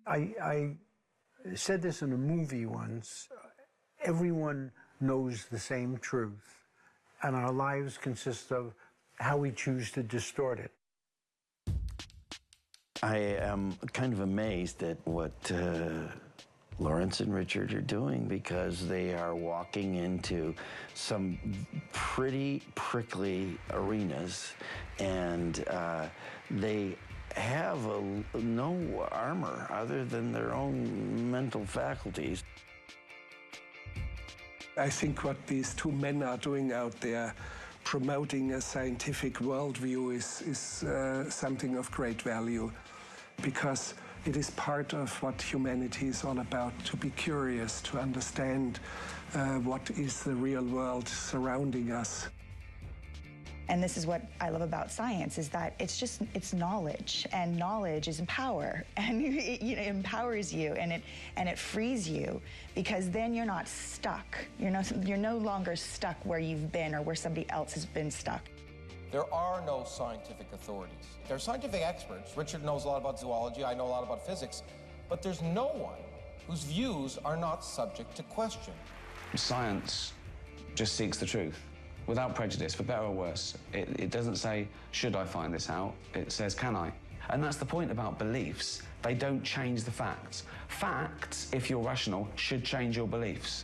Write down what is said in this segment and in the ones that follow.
I said this in a movie once. Everyone knows the same truth, and our lives consist of how we choose to distort it. I am kind of amazed at what Lawrence and Richard are doing, because they are walking into some pretty prickly arenas, and they have no armor other than their own mental faculties. I think what these two men are doing out there, promoting a scientific worldview, is something of great value, because it is part of what humanity is all about, to be curious, to understand what is the real world surrounding us. And this is what I love about science, is that it's knowledge, and knowledge is power, and it empowers you, and it frees you, because then you're not stuck. You're no longer stuck where you've been or where somebody else has been stuck. There are no scientific authorities. There are scientific experts. Richard knows a lot about zoology, I know a lot about physics, but there's no one whose views are not subject to question. Science just seeks the truth, without prejudice, for better or worse. It doesn't say, should I find this out? It says, can I? And that's the point about beliefs. They don't change the facts. Facts, if you're rational, should change your beliefs.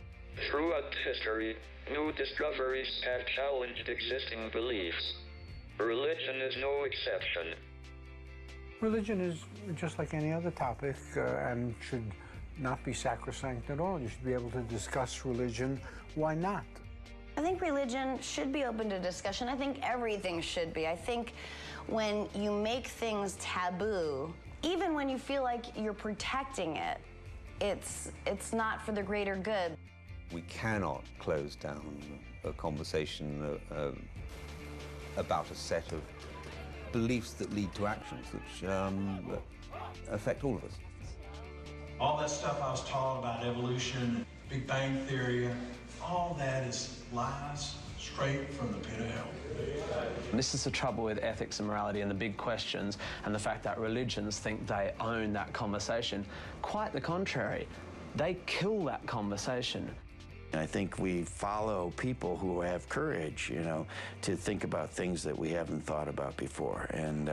Throughout history, new discoveries have challenged existing beliefs. Religion is no exception. Religion is just like any other topic and should not be sacrosanct at all. You should be able to discuss religion. Why not? I think religion should be open to discussion. I think everything should be. I think when you make things taboo, even when you feel like you're protecting it, it's not for the greater good. We cannot close down a conversation about a set of beliefs that lead to actions which affect all of us. All that stuff I was taught about evolution, Big Bang Theory, all that is lies straight from the pit of hell. This is the trouble with ethics and morality and the big questions, and the fact that religions think they own that conversation. Quite the contrary. They kill that conversation. I think we follow people who have courage, to think about things that we haven't thought about before. And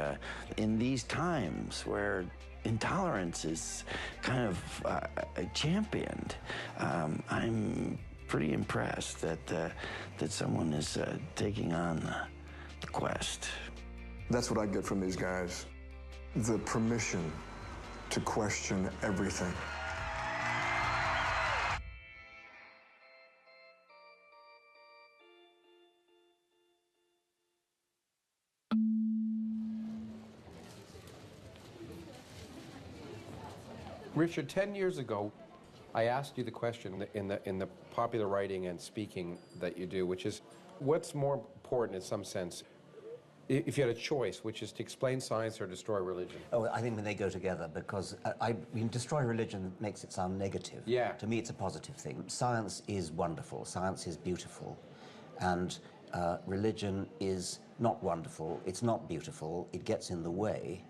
in these times where intolerance is kind of championed, I'm pretty impressed that someone is taking on the quest. That's what I get from these guys. The permission to question everything. Richard, 10 years ago, I asked you the question in the popular writing and speaking that you do, which is, what's more important in some sense, if you had a choice, which is to explain science or destroy religion? Oh, I think when they go together, because destroy religion makes it sound negative. Yeah. To me, it's a positive thing. Science is wonderful. Science is beautiful. And religion is not wonderful. It's not beautiful. It gets in the way.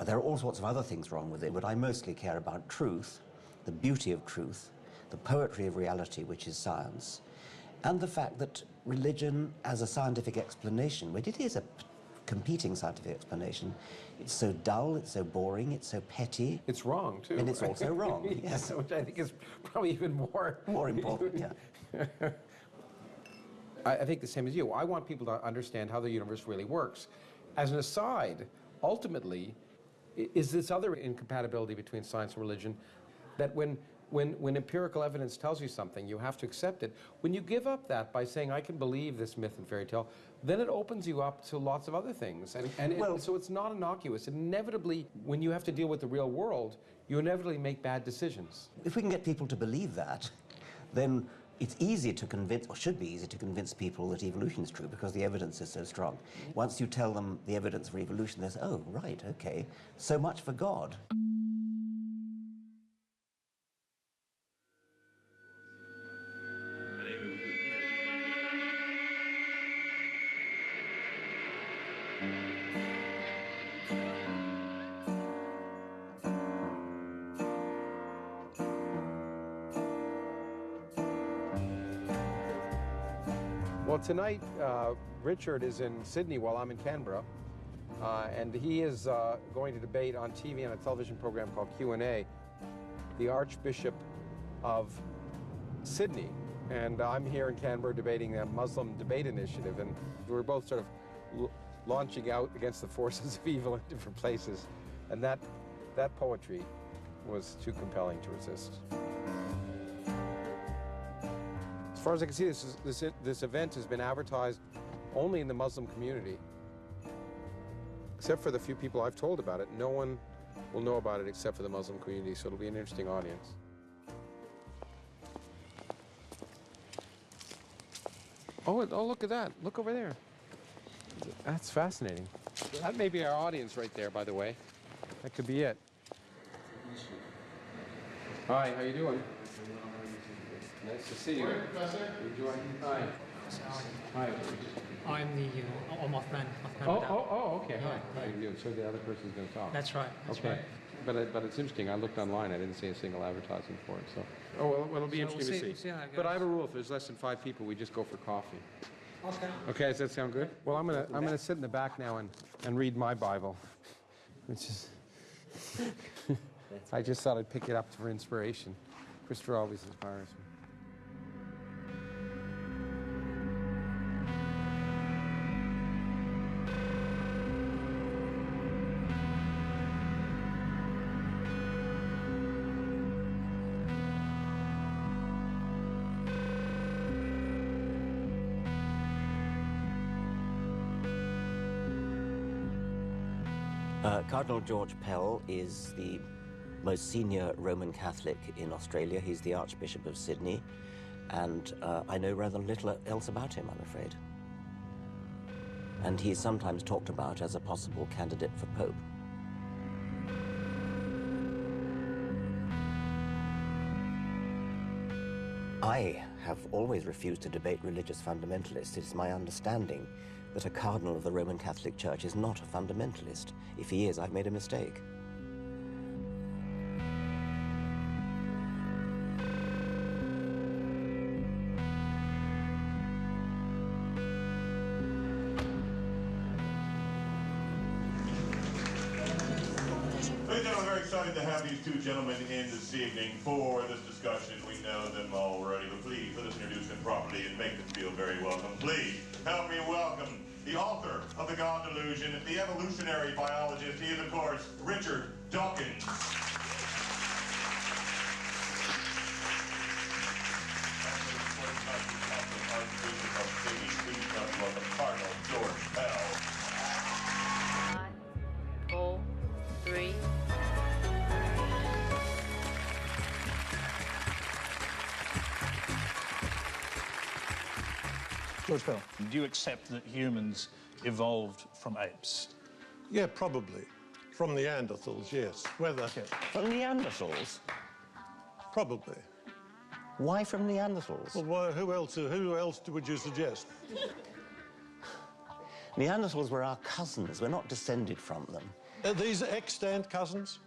There are all sorts of other things wrong with it, but I mostly care about truth, the beauty of truth, the poetry of reality, which is science, and the fact that religion as a scientific explanation, when it is a competing scientific explanation, it's so dull, it's so boring, it's so petty. It's wrong, too. And it's also wrong, yes. Which I think is probably even more important, yeah. I think the same as you. I want people to understand how the universe really works. As an aside, ultimately, is this other incompatibility between science and religion, that when empirical evidence tells you something, you have to accept it. When you give up that by saying, I can believe this myth and fairy tale, then it opens you up to lots of other things. So it's not innocuous. Inevitably, when you have to deal with the real world, you inevitably make bad decisions. If we can get people to believe that, then it's easy to convince, or should be easy to convince people that evolution is true, because the evidence is so strong. Once you tell them the evidence for evolution, they say, oh, right, okay, so much for God. Well, tonight, Richard is in Sydney while I'm in Canberra, and he is going to debate on TV on a television program called Q&A, the Archbishop of Sydney. And I'm here in Canberra debating a Muslim debate initiative, and we're both sort of launching out against the forces of evil in different places. And that poetry was too compelling to resist. As far as I can see, this event has been advertised only in the Muslim community. Except for the few people I've told about it, no one will know about it except for the Muslim community, so it'll be an interesting audience. Oh, look at that. Look over there. That's fascinating. That may be our audience right there, by the way. That could be it. Hi, how you doing? Nice to see you. Morning, Professor. Hi. Hi. I'm Othman. Okay. Hi. How you doing? So the other person's going to talk. That's right. That's right. But it's interesting. I looked online. I didn't see a single advertisement for it. So. Oh well, it'll be interesting to see. We'll see how it goes. But I have a rule: if there's less than 5 people, we just go for coffee. Okay. Okay. Does that sound good? Well, I'm gonna sit in the back now and read my Bible, which is. I just thought I'd pick it up for inspiration. Christopher always inspires me. Cardinal George Pell is the most senior Roman Catholic in Australia. He's the Archbishop of Sydney, and I know rather little else about him, I'm afraid. And he's sometimes talked about as a possible candidate for Pope. I have always refused to debate religious fundamentalists. It's my understanding that a cardinal of the Roman Catholic Church is not a fundamentalist. If he is, I've made a mistake. Ladies and gentlemen, very excited to have these two gentlemen in this evening for this discussion. We know them already, but please let us introduce them properly and make them feel very welcome. Please help me welcome the author of The God Delusion, the evolutionary biologist. He is, of course, Richard Dawkins. Please help me welcome Cardinal George Pell. 5, 4, 3. George Pell, do you accept that humans evolved from apes? Yeah, probably. From Neanderthals, yes. Whether... From Neanderthals? Probably. Why from Neanderthals? Well, who else would you suggest? Neanderthals were our cousins. We're not descended from them. Are these extant cousins?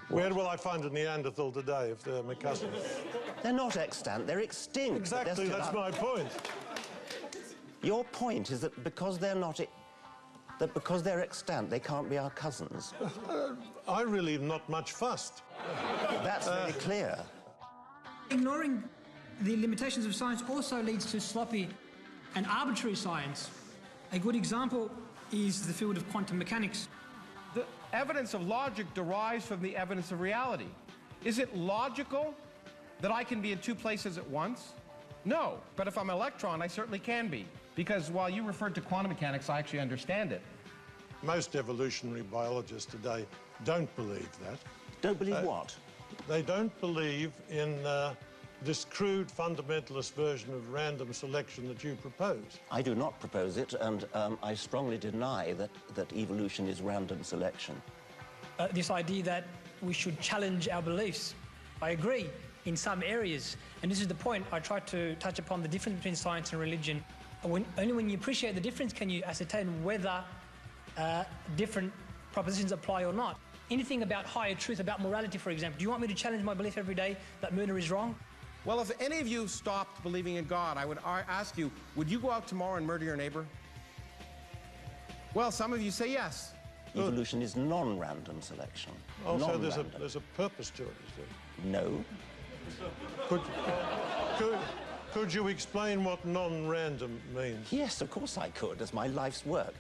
Where will I find a Neanderthal today if they're my cousins? They're not extant, they're extinct. Exactly, that's my point. Your point is that because they're not... that because they're extant, they can't be our cousins. I really am not much fussed. That's very clear. Ignoring the limitations of science also leads to sloppy and arbitrary science. A good example is the field of quantum mechanics. The evidence of logic derives from the evidence of reality. Is it logical that I can be in 2 places at once? No, but if I'm an electron, I certainly can be. Because while you referred to quantum mechanics, I actually understand it. Most evolutionary biologists today don't believe that. Don't believe what? They don't believe in this crude fundamentalist version of random selection that you propose. I do not propose it, and I strongly deny that evolution is random selection. This idea that we should challenge our beliefs. I agree in some areas, and this is the point. I try to touch upon the difference between science and religion. Only when you appreciate the difference can you ascertain whether different propositions apply or not. Anything about higher truth, about morality, for example. Do you want me to challenge my belief every day that murder is wrong? Well, if any of you stopped believing in God, I would ask you, would you go out tomorrow and murder your neighbor? Well, some of you say yes. Evolution is non-random selection. Also, there's a purpose to it, is there? No. Could you explain what non-random means? Yes, of course I could. It's my life's work.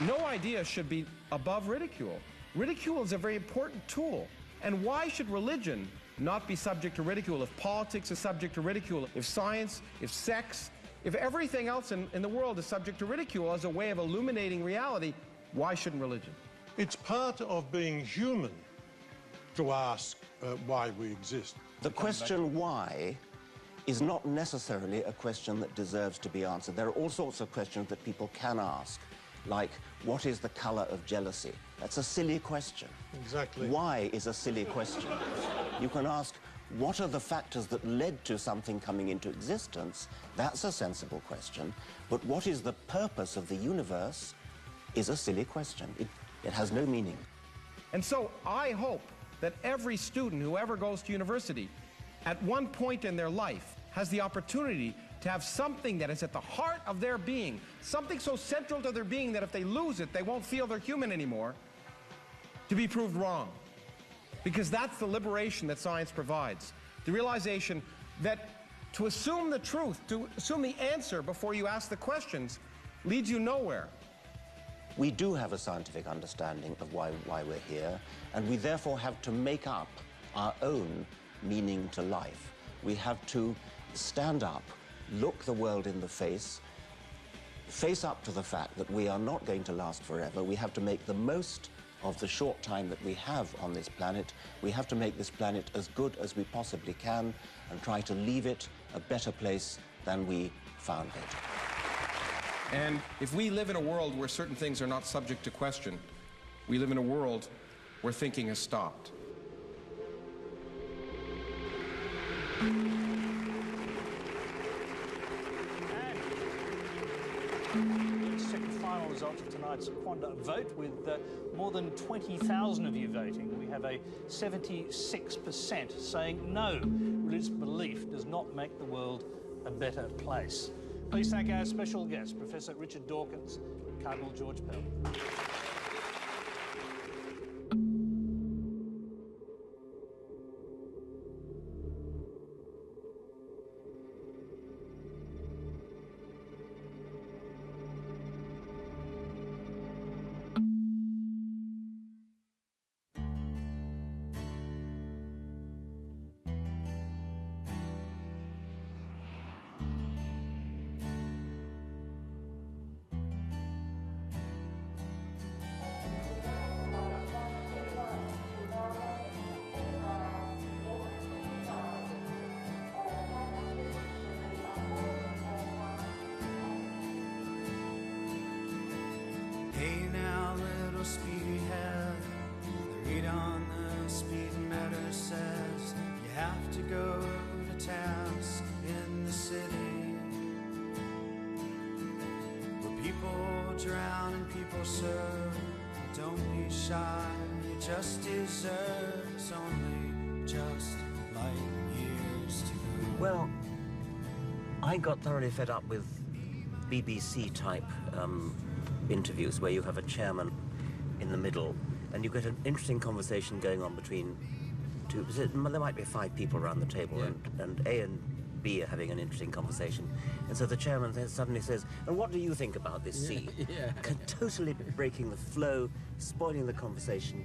No idea should be above ridicule. Ridicule is a very important tool. And why should religion not be subject to ridicule? If politics is subject to ridicule, if science, if sex, if everything else in the world is subject to ridicule as a way of illuminating reality, why shouldn't religion? It's part of being human to ask why we exist. The question why is not necessarily a question that deserves to be answered. There are all sorts of questions that people can ask, like, what is the color of jealousy? That's a silly question. Exactly. Why is a silly question. You can ask, what are the factors that led to something coming into existence? That's a sensible question. But what is the purpose of the universe is a silly question. It has no meaning. And so I hope that every student who ever goes to university, at one point in their life, has the opportunity to have something that is at the heart of their being, something so central to their being that if they lose it, they won't feel they're human anymore, to be proved wrong. Because that's the liberation that science provides. The realization that to assume the truth, to assume the answer before you ask the questions, leads you nowhere. We do have a scientific understanding of why we're here, and we therefore have to make up our own meaning to life. We have to stand up, look the world in the face up to the fact that we are not going to last forever. We have to make the most of the short time that we have on this planet. We have to make this planet as good as we possibly can and try to leave it a better place than we found it. And if we live in a world where certain things are not subject to question, we live in a world where thinking has stopped. Second final result of tonight's Quanda vote, with more than 20,000 of you voting. We have a 76% saying no, religious belief does not make the world a better place. Please thank our special guest, Professor Richard Dawkins, Cardinal George Pell. Hey now, little speedy head, the read on the speedometer says you have to go to task in the city where people drown and people serve. Don't be shy, you just deserve. It's only just light years to go. Well, I got thoroughly fed up with BBC-type interviews where you have a chairman in the middle and you get an interesting conversation going on between two. There might be 5 people around the table, yeah. and A and B are having an interesting conversation. And so the chairman then suddenly says, and what do you think about this C? Yeah. Totally breaking the flow, spoiling the conversation,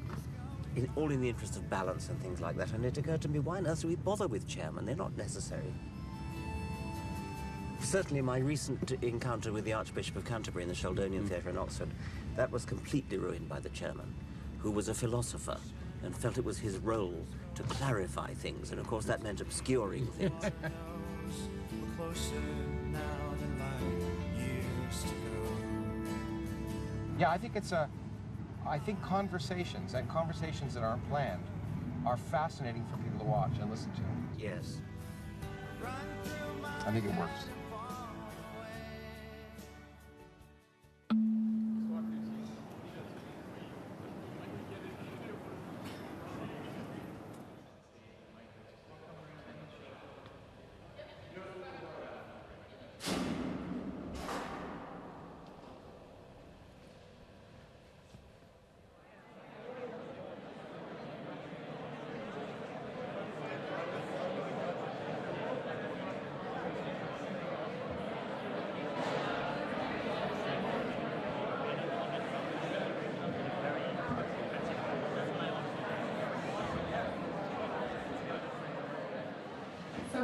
all in the interest of balance and things like that. And it occurred to me, why on earth do we bother with chairmen? They're not necessary. Certainly my recent encounter with the Archbishop of Canterbury in the Sheldonian Theatre in Oxford, that was completely ruined by the chairman, who was a philosopher and felt it was his role to clarify things, and of course that meant obscuring things. Yeah, I think conversations and conversations that aren't planned are fascinating for people to watch and listen to. Yes. I think it works.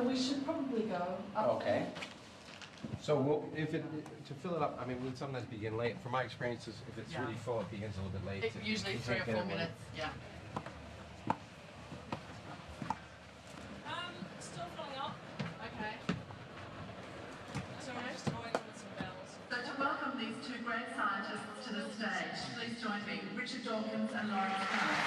we should probably go up. Okay. So to fill it up, I mean, we'll sometimes begin late. From my experiences, if it's really full, it begins a little bit late. Usually 3 or 4 minutes, yeah. Still filling up. Okay. Sorry, just going with some bells. So to welcome these two great scientists to the stage, please join me, Richard Dawkins and Lawrence Krauss.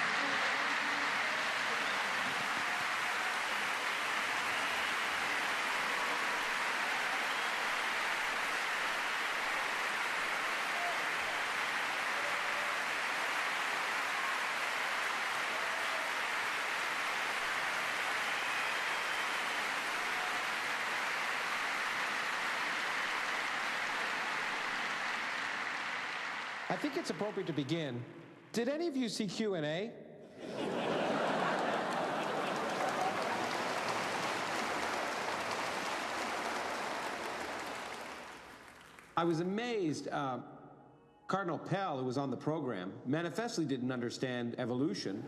I think it's appropriate to begin. Did any of you see Q&A? I was amazed. Cardinal Pell, who was on the program, manifestly didn't understand evolution.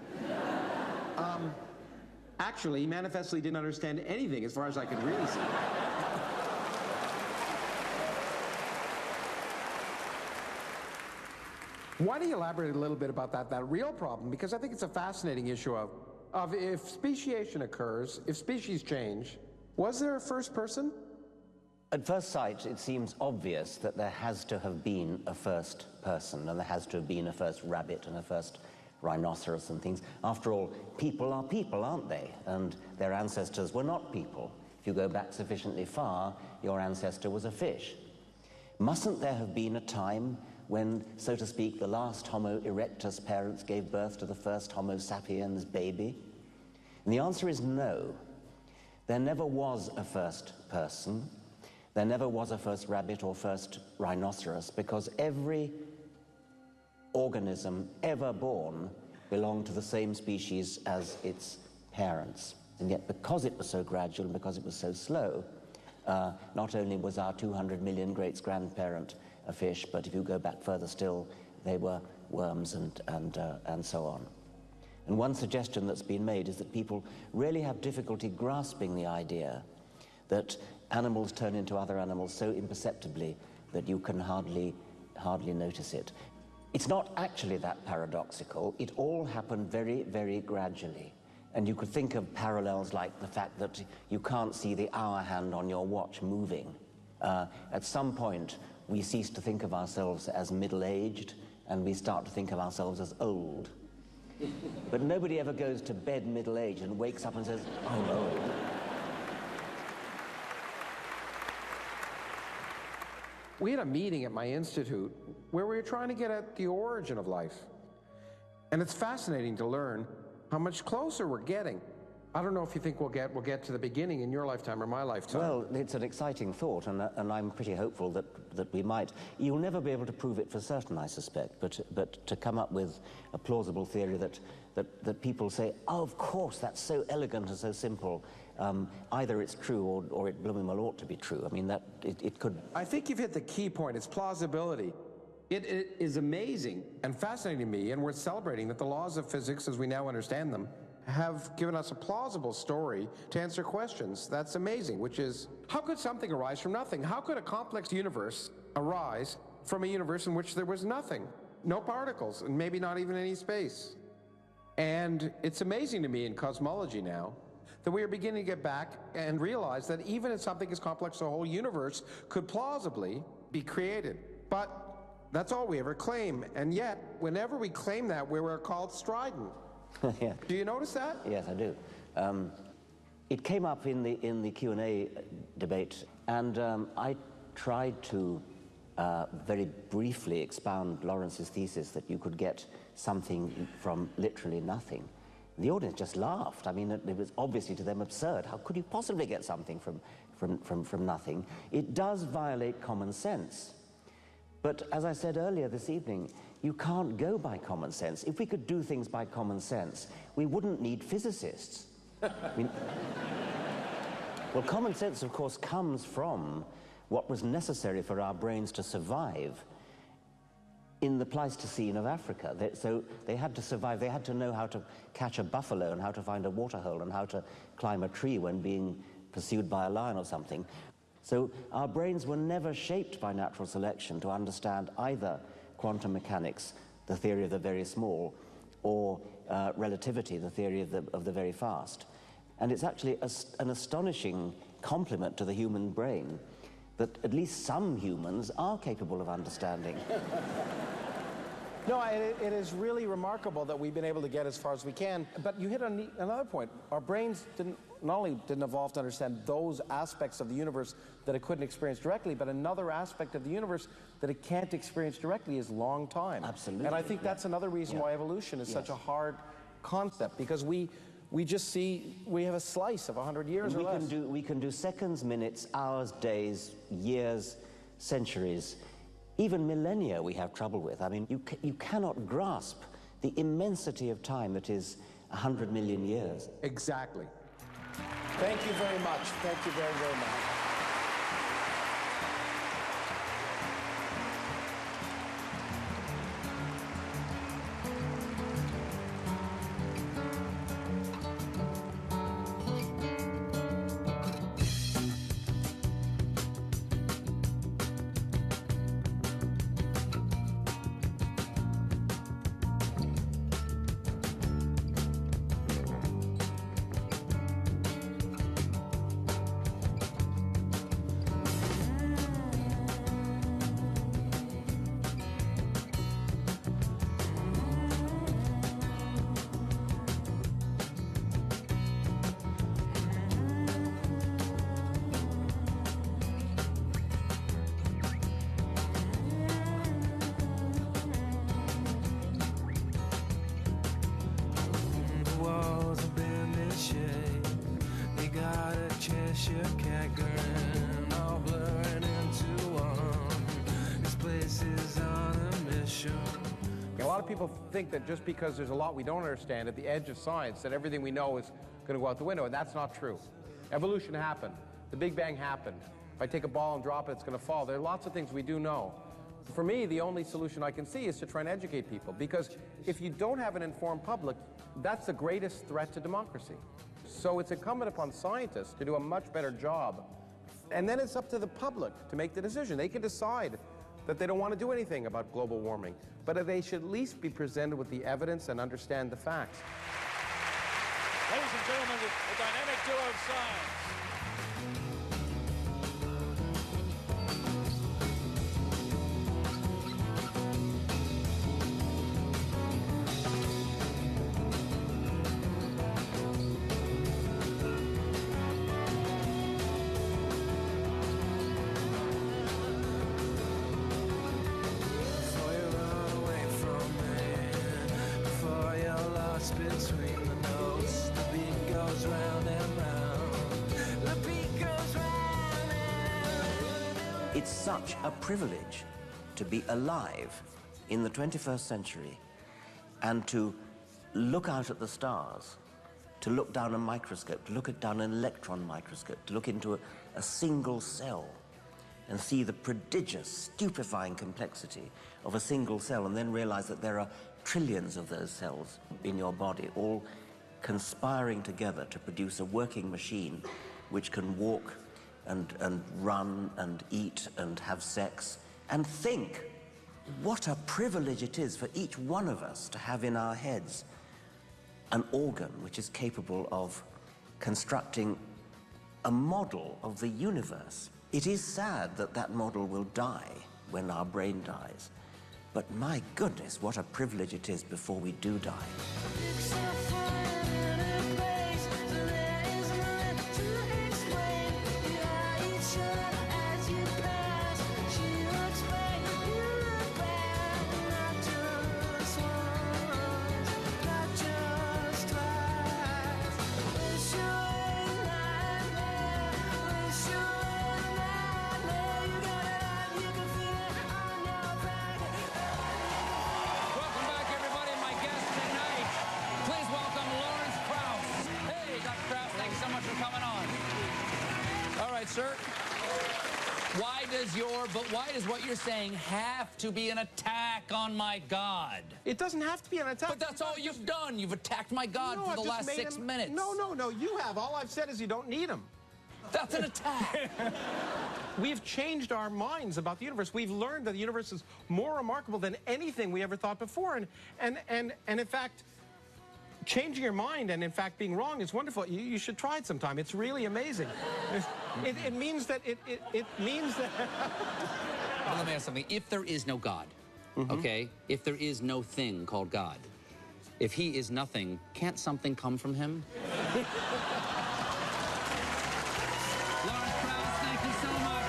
Actually, he manifestly didn't understand anything as far as I could really see. Why don't you elaborate a little bit about that real problem? Because I think it's a fascinating issue of if speciation occurs, if species change, was there a first person? At first sight, it seems obvious that there has to have been a first person, and there has to have been a first rabbit and a first rhinoceros and things. After all, people are people, aren't they? And their ancestors were not people. If you go back sufficiently far, your ancestor was a fish. Mustn't there have been a time when, so to speak, the last Homo erectus parents gave birth to the first Homo sapiens baby? And the answer is no. There never was a first person. There never was a first rabbit or first rhinoceros, because every organism ever born belonged to the same species as its parents. And yet, because it was so gradual and because it was so slow, not only was our 200 million great-grandparent a fish, but if you go back further still, they were worms and so on. And one suggestion that's been made is that people really have difficulty grasping the idea that animals turn into other animals so imperceptibly that you can hardly notice it. It's not actually that paradoxical. It all happened very, very gradually. And you could think of parallels like the fact that you can't see the hour hand on your watch moving. At some point, we cease to think of ourselves as middle-aged, and we start to think of ourselves as old. But nobody ever goes to bed middle-aged and wakes up and says, I'm old. We had a meeting at my institute where we were trying to get at the origin of life. And it's fascinating to learn how much closer we're getting. I don't know if you think we'll get to the beginning in your lifetime or my lifetime. Well, it's an exciting thought, and I'm pretty hopeful that we might. You'll never be able to prove it for certain, I suspect, but to come up with a plausible theory that people say, oh, of course, that's so elegant and so simple. Either it's true or it blooming well ought to be true. I mean, it could... I think you've hit the key point. It's plausibility. It is amazing and fascinating to me, and worth celebrating, that the laws of physics, as we now understand them, have given us a plausible story to answer questions. That's amazing, which is, how could something arise from nothing? How could a complex universe arise from a universe in which there was nothing? No particles, and maybe not even any space. And it's amazing to me in cosmology now that we are beginning to get back and realize that even in something as complex as the whole universe could plausibly be created. But that's all we ever claim, and yet, whenever we claim that, we were called strident. Yeah. Do you notice that? Yes, I do. It came up in the Q&A debate, and I tried to very briefly expound Lawrence's thesis that you could get something from literally nothing. The audience just laughed. I mean, it was obviously to them absurd. How could you possibly get something from nothing? It does violate common sense. But as I said earlier this evening, you can't go by common sense. If we could do things by common sense, we wouldn't need physicists. I mean, well, common sense, of course, comes from what was necessary for our brains to survive in the Pleistocene of Africa. So they had to survive. They had to know how to catch a buffalo and how to find a water hole and how to climb a tree when being pursued by a lion or something. So our brains were never shaped by natural selection to understand either quantum mechanics, the theory of the very small, or relativity, the theory of the very fast. And it's actually an astonishing compliment to the human brain that at least some humans are capable of understanding. No, it is really remarkable that we've been able to get as far as we can. But you hit on another point. Our brains not only didn't evolve to understand those aspects of the universe that it couldn't experience directly, but another aspect of the universe that it can't experience directly is long time. Absolutely. And I think that's another reason why evolution is such a hard concept, because we just see we have a slice of 100 years or less. We can do seconds, minutes, hours, days, years, centuries. Even millennia we have trouble with. I mean, you cannot grasp the immensity of time that is 100 million years. Exactly. Thank you very much. Thank you very, very much. A lot of people think that just because there's a lot we don't understand at the edge of science, that everything we know is going to go out the window, and that's not true. Evolution happened. The Big Bang happened. If I take a ball and drop it, it's going to fall. There are lots of things we do know. For me, the only solution I can see is to try and educate people, because if you don't have an informed public, that's the greatest threat to democracy. So it's incumbent upon scientists to do a much better job. And then it's up to the public to make the decision. They can decide that they don't want to do anything about global warming, but they should at least be presented with the evidence and understand the facts. Ladies and gentlemen, the dynamic duo of science. Between the notes, the beat goes round and round. The beat goes round and round. It's such a privilege to be alive in the 21st century and to look out at the stars, to look down a microscope, to look down an electron microscope, to look into a single cell and see the prodigious, stupefying complexity of a single cell, and then realize that there are trillions of those cells in your body, all conspiring together to produce a working machine which can walk and run and eat and have sex. And think what a privilege it is for each one of us to have in our heads an organ which is capable of constructing a model of the universe. It is sad that that model will die when our brain dies. But my goodness, what a privilege it is before we do die. Sir, why does what you're saying have to be an attack on my God? It doesn't have to be an attack. But that's all you've done. You've attacked my God for the last 6 minutes. No, you have. All I've said is you don't need him. That's an attack. We've changed our minds about the universe. We've learned that the universe is more remarkable than anything we ever thought before. And in fact, changing your mind and in fact being wrong is wonderful. You should try it sometime. It's really amazing. It means that it means that. Well, let me ask something. If there is no God, okay, if there is no thing called God, if he is nothing, can't something come from him? Lawrence Krauss, thank you so much.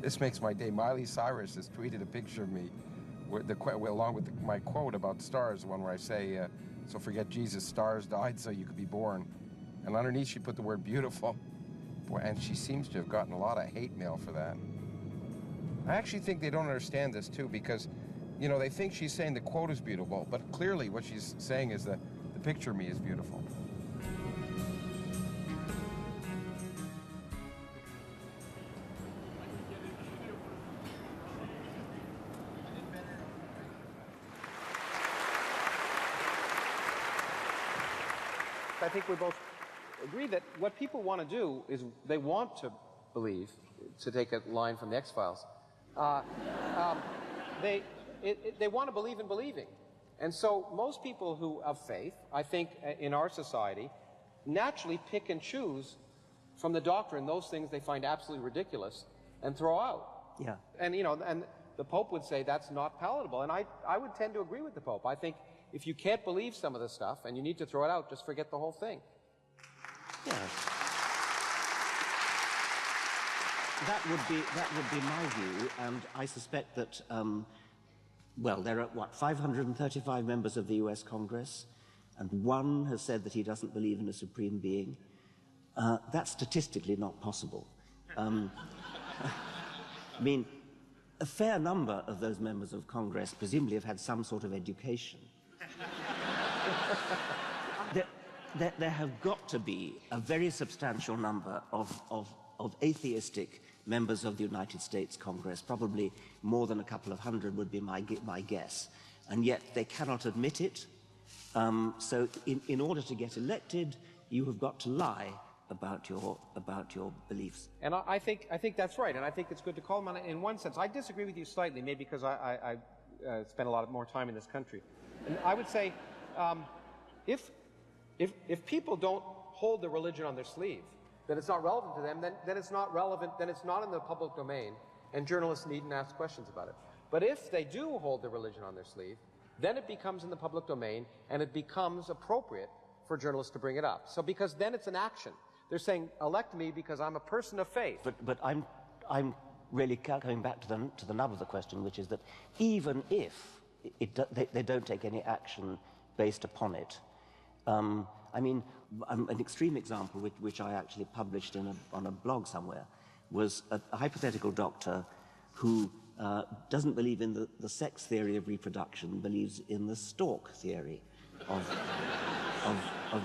This makes my day. Miley Cyrus has tweeted a picture of me along with my quote about stars, the one where I say, so forget Jesus, stars died so you could be born. And underneath she put the word beautiful. Boy, and she seems to have gotten a lot of hate mail for that. I actually think they don't understand this too, because, you know, they think she's saying the quote is beautiful, but clearly what she's saying is that the picture of me is beautiful. I think we both agree that what people want to do is they want to believe, to take a line from the X-Files, they want to believe in believing. And so most people who have faith, I think, in our society, naturally pick and choose from the doctrine those things they find absolutely ridiculous and throw out. Yeah. And, you know, and the Pope would say that's not palatable. And I would tend to agree with the Pope. I think if you can't believe some of this stuff and you need to throw it out, just forget the whole thing. Yeah. That would be my view, and I suspect that, well, there are, 535 members of the US Congress, and one has said that he doesn't believe in a supreme being. That's statistically not possible. I mean, a fair number of those members of Congress presumably have had some sort of education. There have got to be a very substantial number of atheistic members of the United States Congress, probably more than a couple of hundred would be my guess, and yet they cannot admit it. So in order to get elected, you have got to lie about your beliefs. And I think that's right, and I think it's good to call them on it in one sense. I disagree with you slightly, maybe because I spent a lot more time in this country. And I would say, if people don't hold the religion on their sleeve, then it's not relevant to them, then it's not relevant, then it's not in the public domain, and journalists needn't ask questions about it. But if they do hold the religion on their sleeve, then it becomes in the public domain, and it becomes appropriate for journalists to bring it up. So because then it's an action. They're saying, elect me because I'm a person of faith. But I'm really coming back to the nub of the question, which is that even if they don't take any action based upon it. I mean, an extreme example, which I actually published on a blog somewhere, was a hypothetical doctor who doesn't believe in the sex theory of reproduction, believes in the stork theory of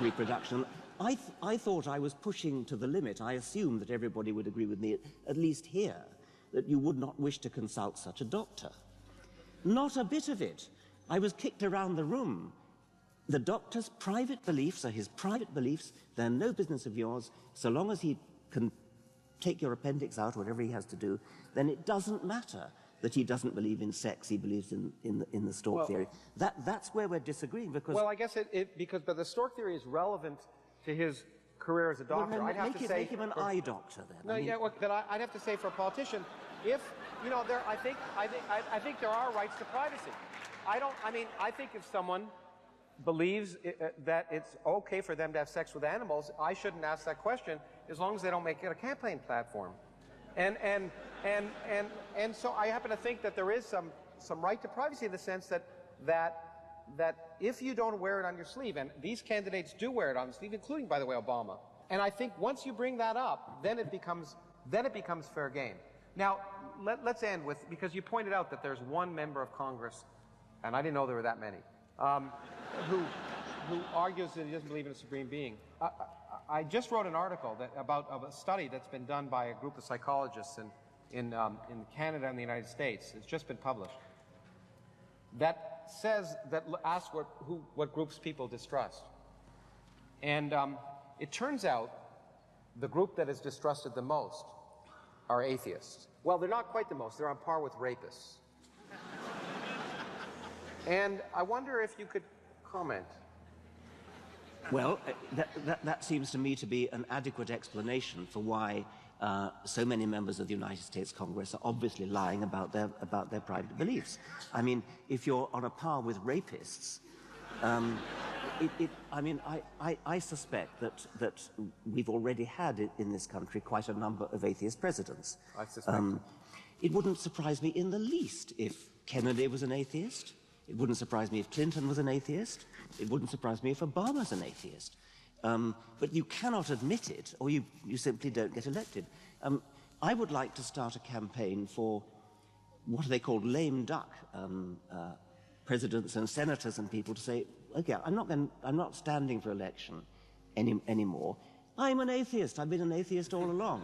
reproduction. I thought I was pushing to the limit. I assumed that everybody would agree with me, at least here, that you would not wish to consult such a doctor. Not a bit of it. I was kicked around the room. The doctor's private beliefs are his private beliefs. They're no business of yours. So long as he can take your appendix out, whatever he has to do, then it doesn't matter that he doesn't believe in sex. He believes in the stork theory. That's where we're disagreeing, because... Well, I guess but the stork theory is relevant to his career as a doctor. Well, I'd have to say... Make him an eye doctor, then. No, I'd have to say for a politician, if, you know, I think there are rights to privacy. I think if someone believes that it's okay for them to have sex with animals, I shouldn't ask that question as long as they don't make it a campaign platform. And so I happen to think that there is some right to privacy in the sense that if you don't wear it on your sleeve, and these candidates do wear it on the sleeve, including, by the way, Obama. And I think once you bring that up, then it becomes fair game. Now, let's end with, because you pointed out that there's one member of Congress, and I didn't know there were that many, who argues that he doesn't believe in a supreme being. I just wrote an article about a study that's been done by a group of psychologists in Canada and the United States. It's just been published. That asks what groups people distrust. And it turns out the group that is distrusted the most are atheists. Well, they're not quite the most. They're on par with rapists. And I wonder if you could comment. Well, that seems to me to be an adequate explanation for why so many members of the United States Congress are obviously lying about their private beliefs. I mean, if you're on a par with rapists, I suspect that we've already had in this country quite a number of atheist presidents. I suspect. It wouldn't surprise me in the least if Kennedy was an atheist. It wouldn't surprise me if Clinton was an atheist. It wouldn't surprise me if Obama's an atheist. But you cannot admit it, or you simply don't get elected. I would like to start a campaign for what are they called, lame duck presidents and senators and people to say, okay, I'm not standing for election anymore. I'm an atheist. I've been an atheist all along.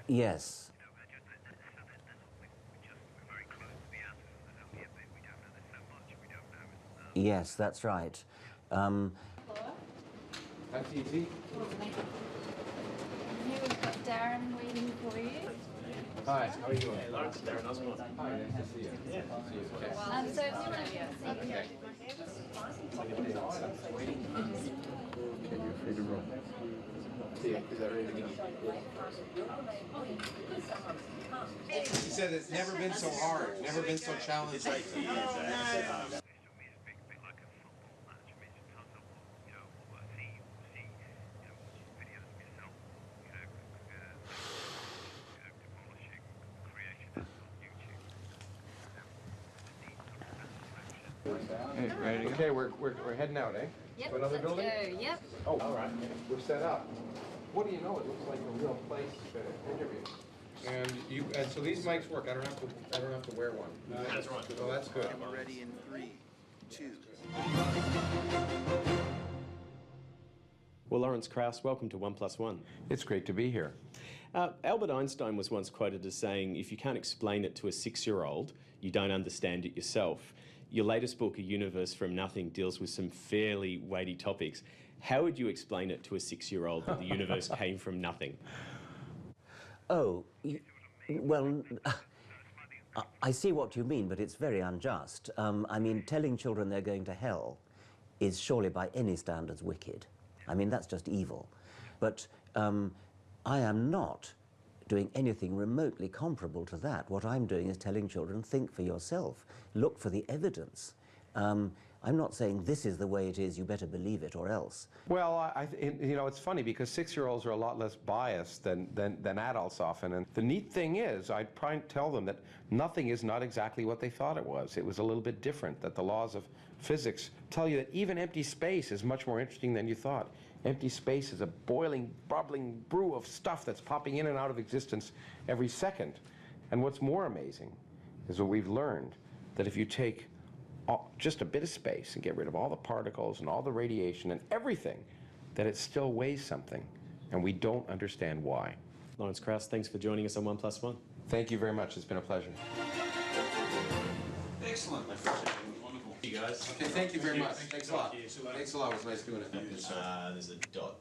Yes. Yes, that's right. That's easy. Here we've got Darren waiting for you. Hi, how are you doing? Hey, Lawrence, Darren Osborne. Hi, nice to see you. Yeah. See you. Okay. So if you want to see You're free to roll. Is that ready to go? He said it's never been so hard, never been so challenging. Hey, ready? Okay, we're heading out, eh? Yep, to another let's building? go, yep. Oh, all right. We're set up. What do you know? It looks like a real place to interview. And so these mics work. I don't have to wear one. That's right. Oh, that's good. We're ready in 3, 2. Well, Lawrence Krauss, welcome to 1+1. It's great to be here. Albert Einstein was once quoted as saying, if you can't explain it to a 6-year-old, you don't understand it yourself. Your latest book, A Universe from Nothing, deals with some fairly weighty topics. How would you explain it to a 6-year-old that the universe came from nothing? Oh, well, I see what you mean, but it's very unjust. I mean, telling children they're going to hell is surely by any standards wicked. I mean, that's just evil. But I am not doing anything remotely comparable to that. What I'm doing is telling children, think for yourself, look for the evidence. I'm not saying this is the way it is, you better believe it or else. Well, you know, it's funny because 6-year-olds are a lot less biased than adults often. And the neat thing is, I try and tell them that nothing is not exactly what they thought it was. It was a little bit different, that the laws of physics tell you that even empty space is much more interesting than you thought. Empty space is a boiling, bubbling brew of stuff that's popping in and out of existence every second. And what's more amazing is what we've learned, that if you take just a bit of space and get rid of all the particles and all the radiation and everything, that it still weighs something, and we don't understand why. Lawrence Krauss, thanks for joining us on 1+1. Thank you very much. It's been a pleasure. Excellent. Wonderful. You guys. Okay, thank you very much. Thanks a lot. Thanks a lot. It was nice doing it. There's a dot.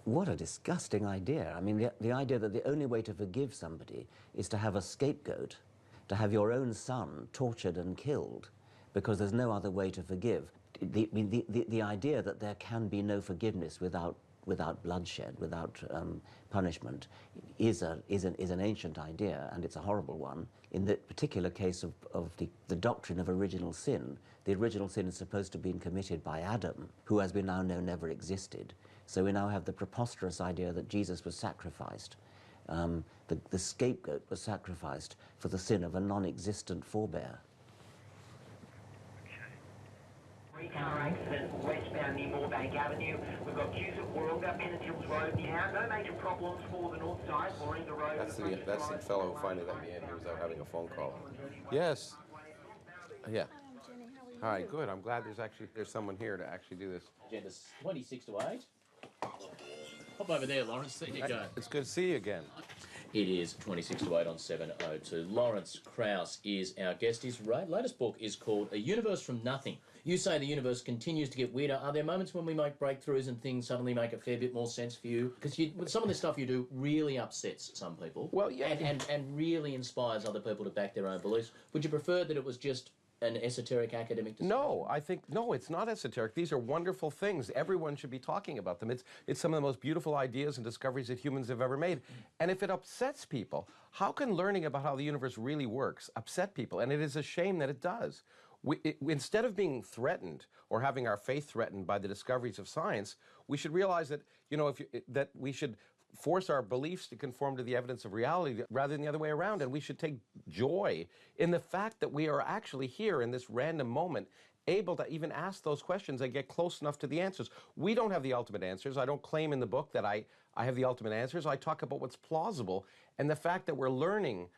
What a disgusting idea. I mean, the idea that the only way to forgive somebody is to have a scapegoat, to have your own son tortured and killed, because there's no other way to forgive. The idea that there can be no forgiveness without bloodshed, without punishment, is an ancient idea, and it's a horrible one. In the particular case of the doctrine of original sin, the original sin is supposed to have been committed by Adam, who, as we now know, never existed. So we now have the preposterous idea that Jesus was sacrificed. The scapegoat was sacrificed for the sin of a non-existent forebear. Three-car accident westbound near Moorebank Avenue. We've got queues at Warralga, Bennett Hills Road now. No major problems for the north side. Warralga Road. That's the fellow who finally let me in. He was out having a phone call. Yes. Yeah. Hi, good. I'm glad there's someone here to actually do this. Agenda's 26 to 8. Hop over there, Lawrence. There you go. It's good to see you again. It is 26 to 8 on 7:02. Lawrence Krauss is our guest. His latest book is called A Universe from Nothing. You say the universe continues to get weirder. Are there moments when we make breakthroughs and things suddenly make a fair bit more sense for you? Because some of the stuff you do really upsets some people. Well, yeah. And really inspires other people to back their own beliefs. Would you prefer that it was just an esoteric academic discussion? No, it's not esoteric. These are wonderful things. Everyone should be talking about them. It's some of the most beautiful ideas and discoveries that humans have ever made. And if it upsets people, how can learning about how the universe really works upset people? And it is a shame that it does. Instead of being threatened or having our faith threatened by the discoveries of science, we should realize that, that we should force our beliefs to conform to the evidence of reality rather than the other way around. And we should take joy in the fact that we are actually here in this random moment, able to even ask those questions and get close enough to the answers. We don't have the ultimate answers. I don't claim in the book that I have the ultimate answers. I talk about what's plausible, and the fact that we're learning,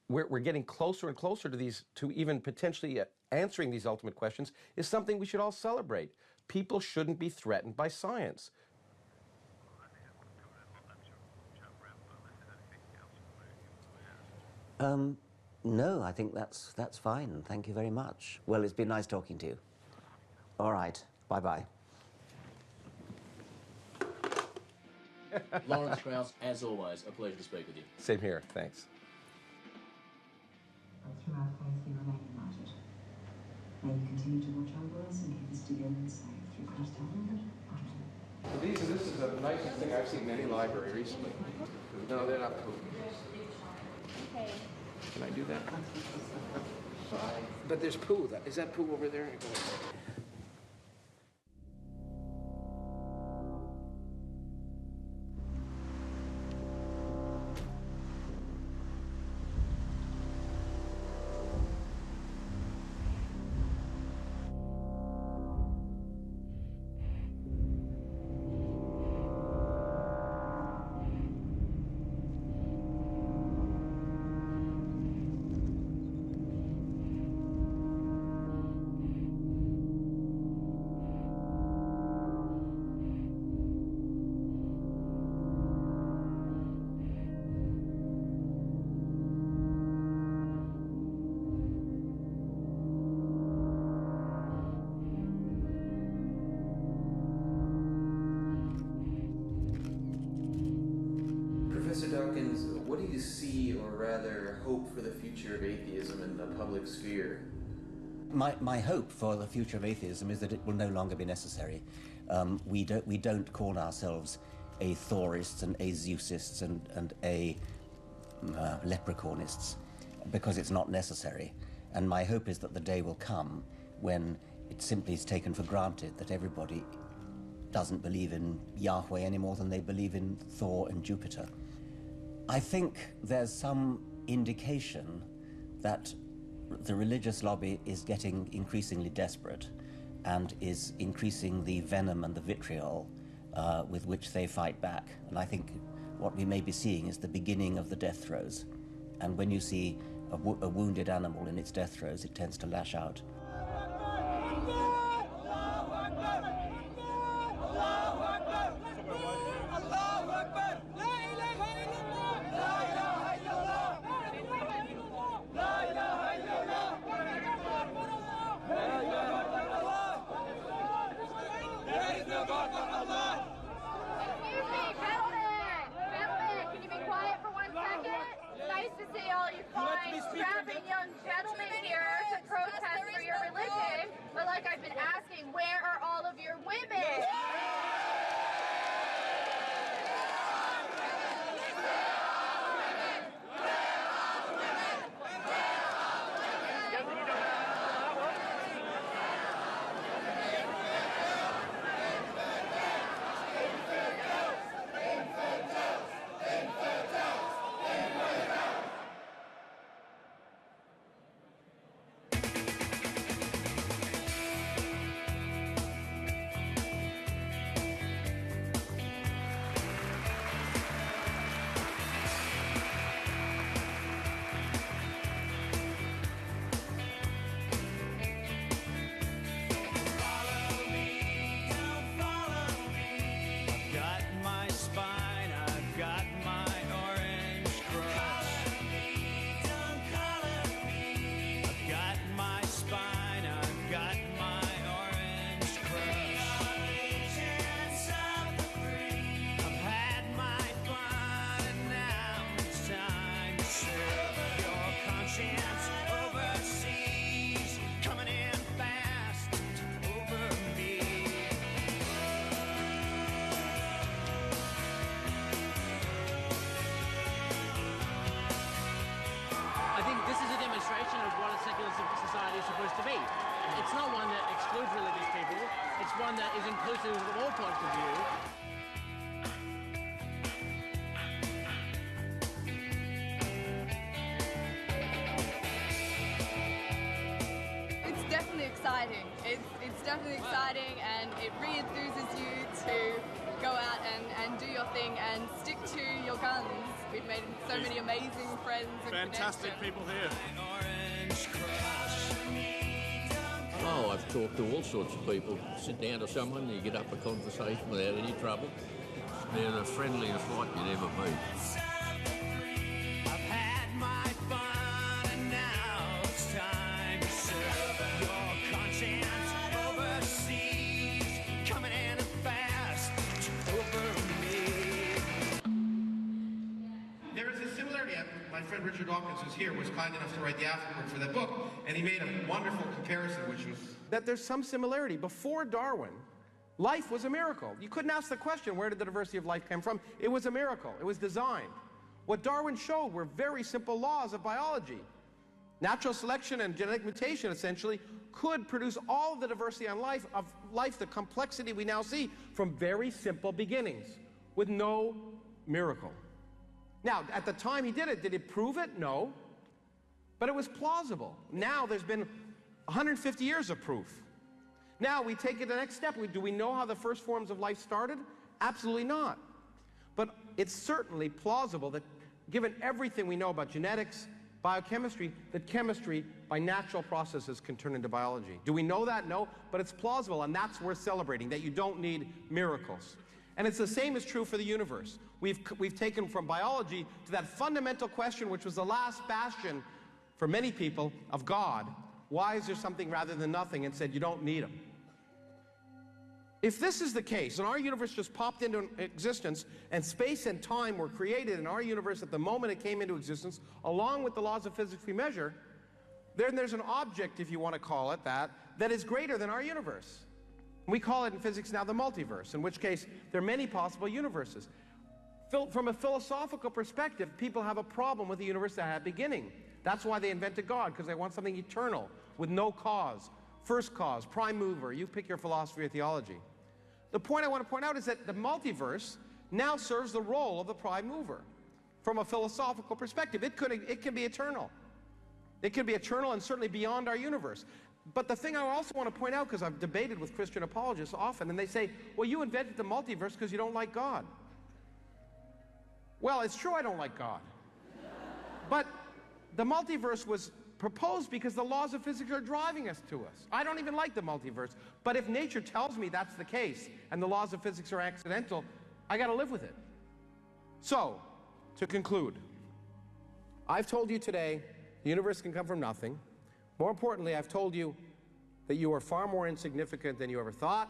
we're getting closer and closer to even potentially answering these ultimate questions is something we should all celebrate. People shouldn't be threatened by science. No, I think that's fine. Thank you very much. Well, it's been nice talking to you. All right. Bye-bye. Lawrence Krauss, as always, a pleasure to speak with you. Same here. Thanks. Through our faith, we remain united. May you continue to watch over us and keep us together and safe through Christ our Lord. Amen. This is the nicest thing I've seen in any library recently. No, they're not cool. Okay. Can I do that? But there's poo. Is that poo over there? What do you see, or rather hope, for the future of atheism in the public sphere? My hope for the future of atheism is that it will no longer be necessary. We don't call ourselves a Thorists and a Zeusists and a Leprechaunists because it's not necessary. And my hope is that the day will come when it simply is taken for granted that everybody doesn't believe in Yahweh any more than they believe in Thor and Jupiter. I think there's some indication that the religious lobby is getting increasingly desperate and is increasing the venom and the vitriol with which they fight back. And I think what we may be seeing is the beginning of the death throes. And when you see a wounded animal in its death throes, it tends to lash out. is supposed to be. It's not one that excludes religious people. It's one that is inclusive of all points of view. It's definitely exciting. It's definitely exciting, and it re-enthuses you to go out and do your thing and stick to your guns. We've made so many amazing friends and fantastic people here. Oh, I've talked to all sorts of people. Sit down to someone, you get up a conversation without any trouble. They're the friendliest lot you'd ever meet. My friend Richard Dawkins, who's here, was kind enough to write the afterword for that book, and he made a wonderful comparison, which was that there's some similarity. Before Darwin, life was a miracle. You couldn't ask the question, where did the diversity of life come from? It was a miracle. It was designed. What Darwin showed were very simple laws of biology. Natural selection and genetic mutation, essentially, could produce all of the diversity of life, the complexity we now see, from very simple beginnings, with no miracle. Now, at the time he did it prove it? No. But it was plausible. Now there's been 150 years of proof. Now we take it the next step. Do we know how the first forms of life started? Absolutely not. But it's certainly plausible that, given everything we know about genetics, biochemistry, that chemistry, by natural processes, can turn into biology. Do we know that? No. But it's plausible, and that's worth celebrating, that you don't need miracles. And it's the same is true for the universe. We've taken from biology to that fundamental question, which was the last bastion for many people of God. Why is there something rather than nothing? And said, you don't need them. If this is the case, and our universe just popped into existence, and space and time were created in our universe at the moment it came into existence, along with the laws of physics we measure, then there's an object, if you want to call it that is greater than our universe. We call it in physics now the multiverse, in which case there are many possible universes. From a philosophical perspective, people have a problem with the universe that had a beginning. That's why they invented God, because they want something eternal, with no cause, first cause, prime mover. You pick your philosophy or theology. The point I want to point out is that the multiverse now serves the role of the prime mover. From a philosophical perspective, it can be eternal. It can be eternal and certainly beyond our universe. But the thing I also want to point out, because I've debated with Christian apologists often, and they say, well, you invented the multiverse because you don't like God. Well, it's true I don't like God. But the multiverse was proposed because the laws of physics are driving us to us. I don't even like the multiverse. But if nature tells me that's the case, and the laws of physics are accidental, I got to live with it. So, to conclude, I've told you today the universe can come from nothing. More importantly, I've told you that you are far more insignificant than you ever thought.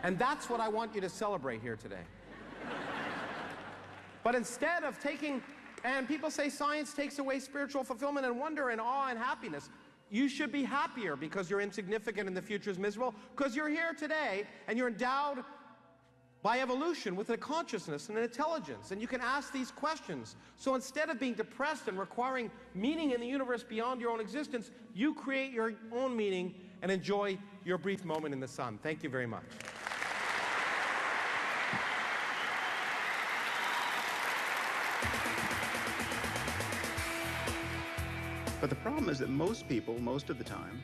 And that's what I want you to celebrate here today. But instead of and people say science takes away spiritual fulfillment and wonder and awe and happiness. You should be happier because you're insignificant and the future is miserable, because you're here today and you're endowed by evolution with a consciousness and an intelligence, and you can ask these questions. So instead of being depressed and requiring meaning in the universe beyond your own existence, you create your own meaning and enjoy your brief moment in the sun. Thank you very much. But the problem is that most people, most of the time,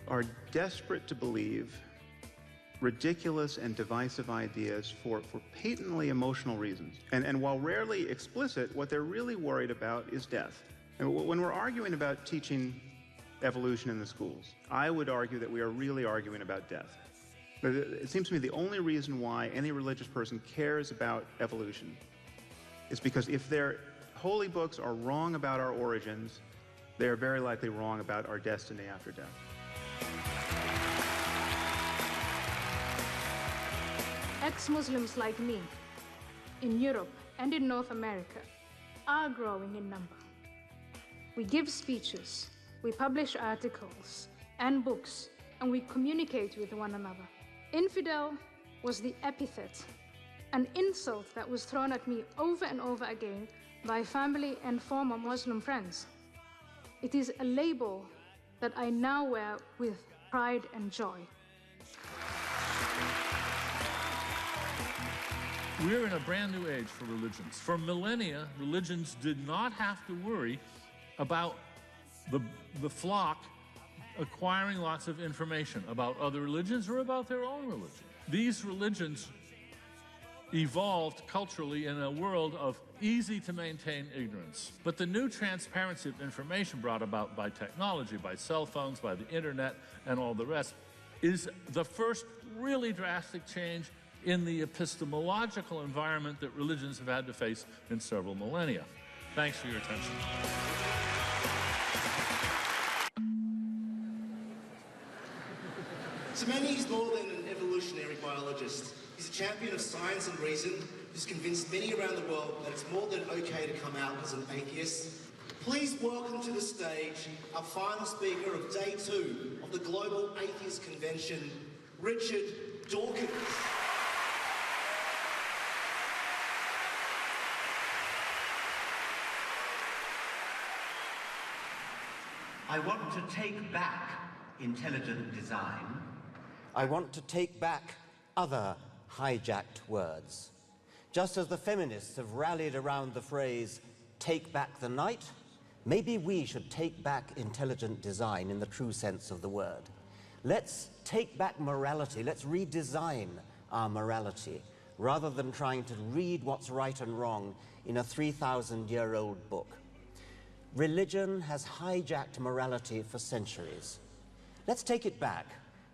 are desperate to believe ridiculous and divisive ideas for patently emotional reasons. And while rarely explicit, what they're really worried about is death. And when we're arguing about teaching evolution in the schools, I would argue that we are really arguing about death. It seems to me the only reason why any religious person cares about evolution is because if their holy books are wrong about our origins, they are very likely wrong about our destiny after death. Ex-Muslims like me, in Europe and in North America, are growing in number. We give speeches, we publish articles and books, and we communicate with one another. Infidel was the epithet, an insult that was thrown at me over and over again by family and former Muslim friends. It is a label that I now wear with pride and joy. We're in a brand new age for religions. For millennia, religions did not have to worry about the flock acquiring lots of information about other religions or about their own religion. These religions evolved culturally in a world of easy-to-maintain ignorance. But the new transparency of information brought about by technology, by cell phones, by the internet, and all the rest, is the first really drastic change in the epistemological environment that religions have had to face in several millennia. Thanks for your attention. Semenya is more than an evolutionary biologist. He's a champion of science and reason who's convinced many around the world that it's more than okay to come out as an atheist. Please welcome to the stage our final speaker of Day 2 of the Global Atheist Convention, Richard Dawkins. I want to take back intelligent design. I want to take back other hijacked words. Just as the feminists have rallied around the phrase, take back the night, maybe we should take back intelligent design in the true sense of the word. Let's take back morality, let's redesign our morality, rather than trying to read what's right and wrong in a 3,000-year-old book. Religion has hijacked morality for centuries. Let's take it back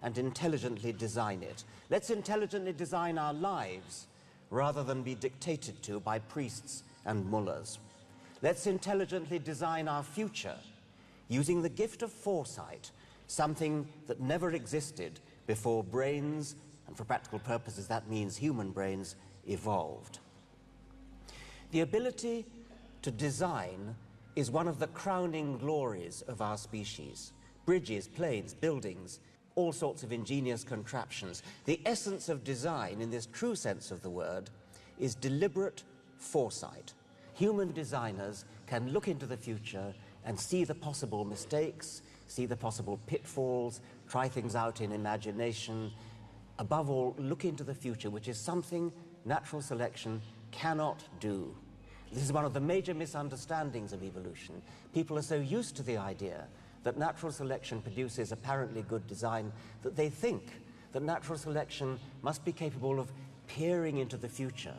and intelligently design it. Let's intelligently design our lives rather than be dictated to by priests and mullahs. Let's intelligently design our future using the gift of foresight, something that never existed before brains, and for practical purposes that means human brains, evolved. The ability to design is one of the crowning glories of our species. Bridges, planes, buildings, all sorts of ingenious contraptions. The essence of design, in this true sense of the word, is deliberate foresight. Human designers can look into the future and see the possible mistakes, see the possible pitfalls, try things out in imagination. Above all, look into the future, which is something natural selection cannot do. This is one of the major misunderstandings of evolution. People are so used to the idea that natural selection produces apparently good design that they think that natural selection must be capable of peering into the future,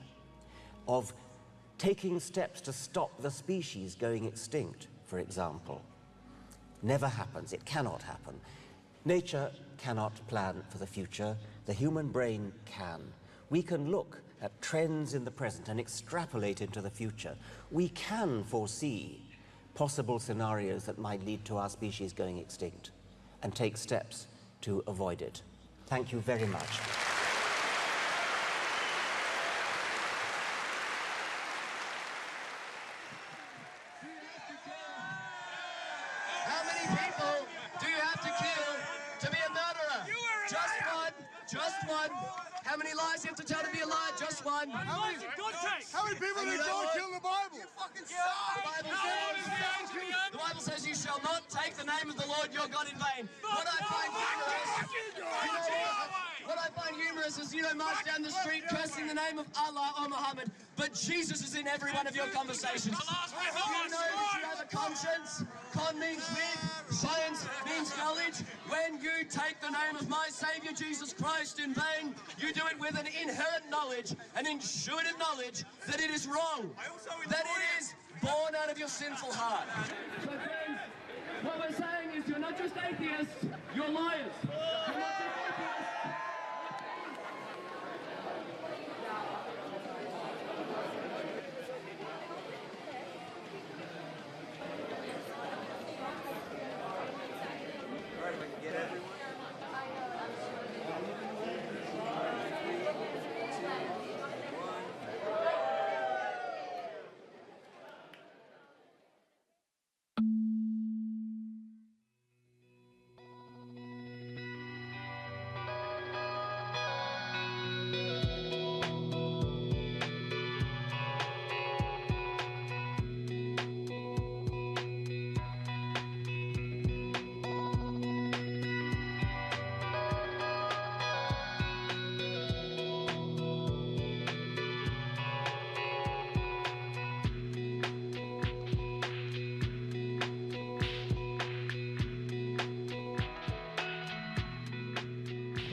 of taking steps to stop the species going extinct, for example. Never happens. It cannot happen. Nature cannot plan for the future. The human brain can. We can look at trends in the present and extrapolate into the future. We can foresee possible scenarios that might lead to our species going extinct and take steps to avoid it. Thank you very much. How many people do you have to kill to be a murderer? Just one. Just one. How many lies you have to tell to be a liar? Just one. How many people did God kill in the Bible? You fucking suck! The Bible says you shall not take the name of the Lord your God in vain. What I find humorous is, march down the street cursing the name of Allah or Muhammad, but Jesus is in every one of your conversations. You know that you have a conscience. Con means with, science means knowledge. When you take the name of my Saviour Jesus Christ in vain, you do it with an inherent knowledge, an intuitive knowledge that it is wrong, that it is born out of your sinful heart. So friends, what we're saying is you're not just atheists, you're liars. You're not just atheists.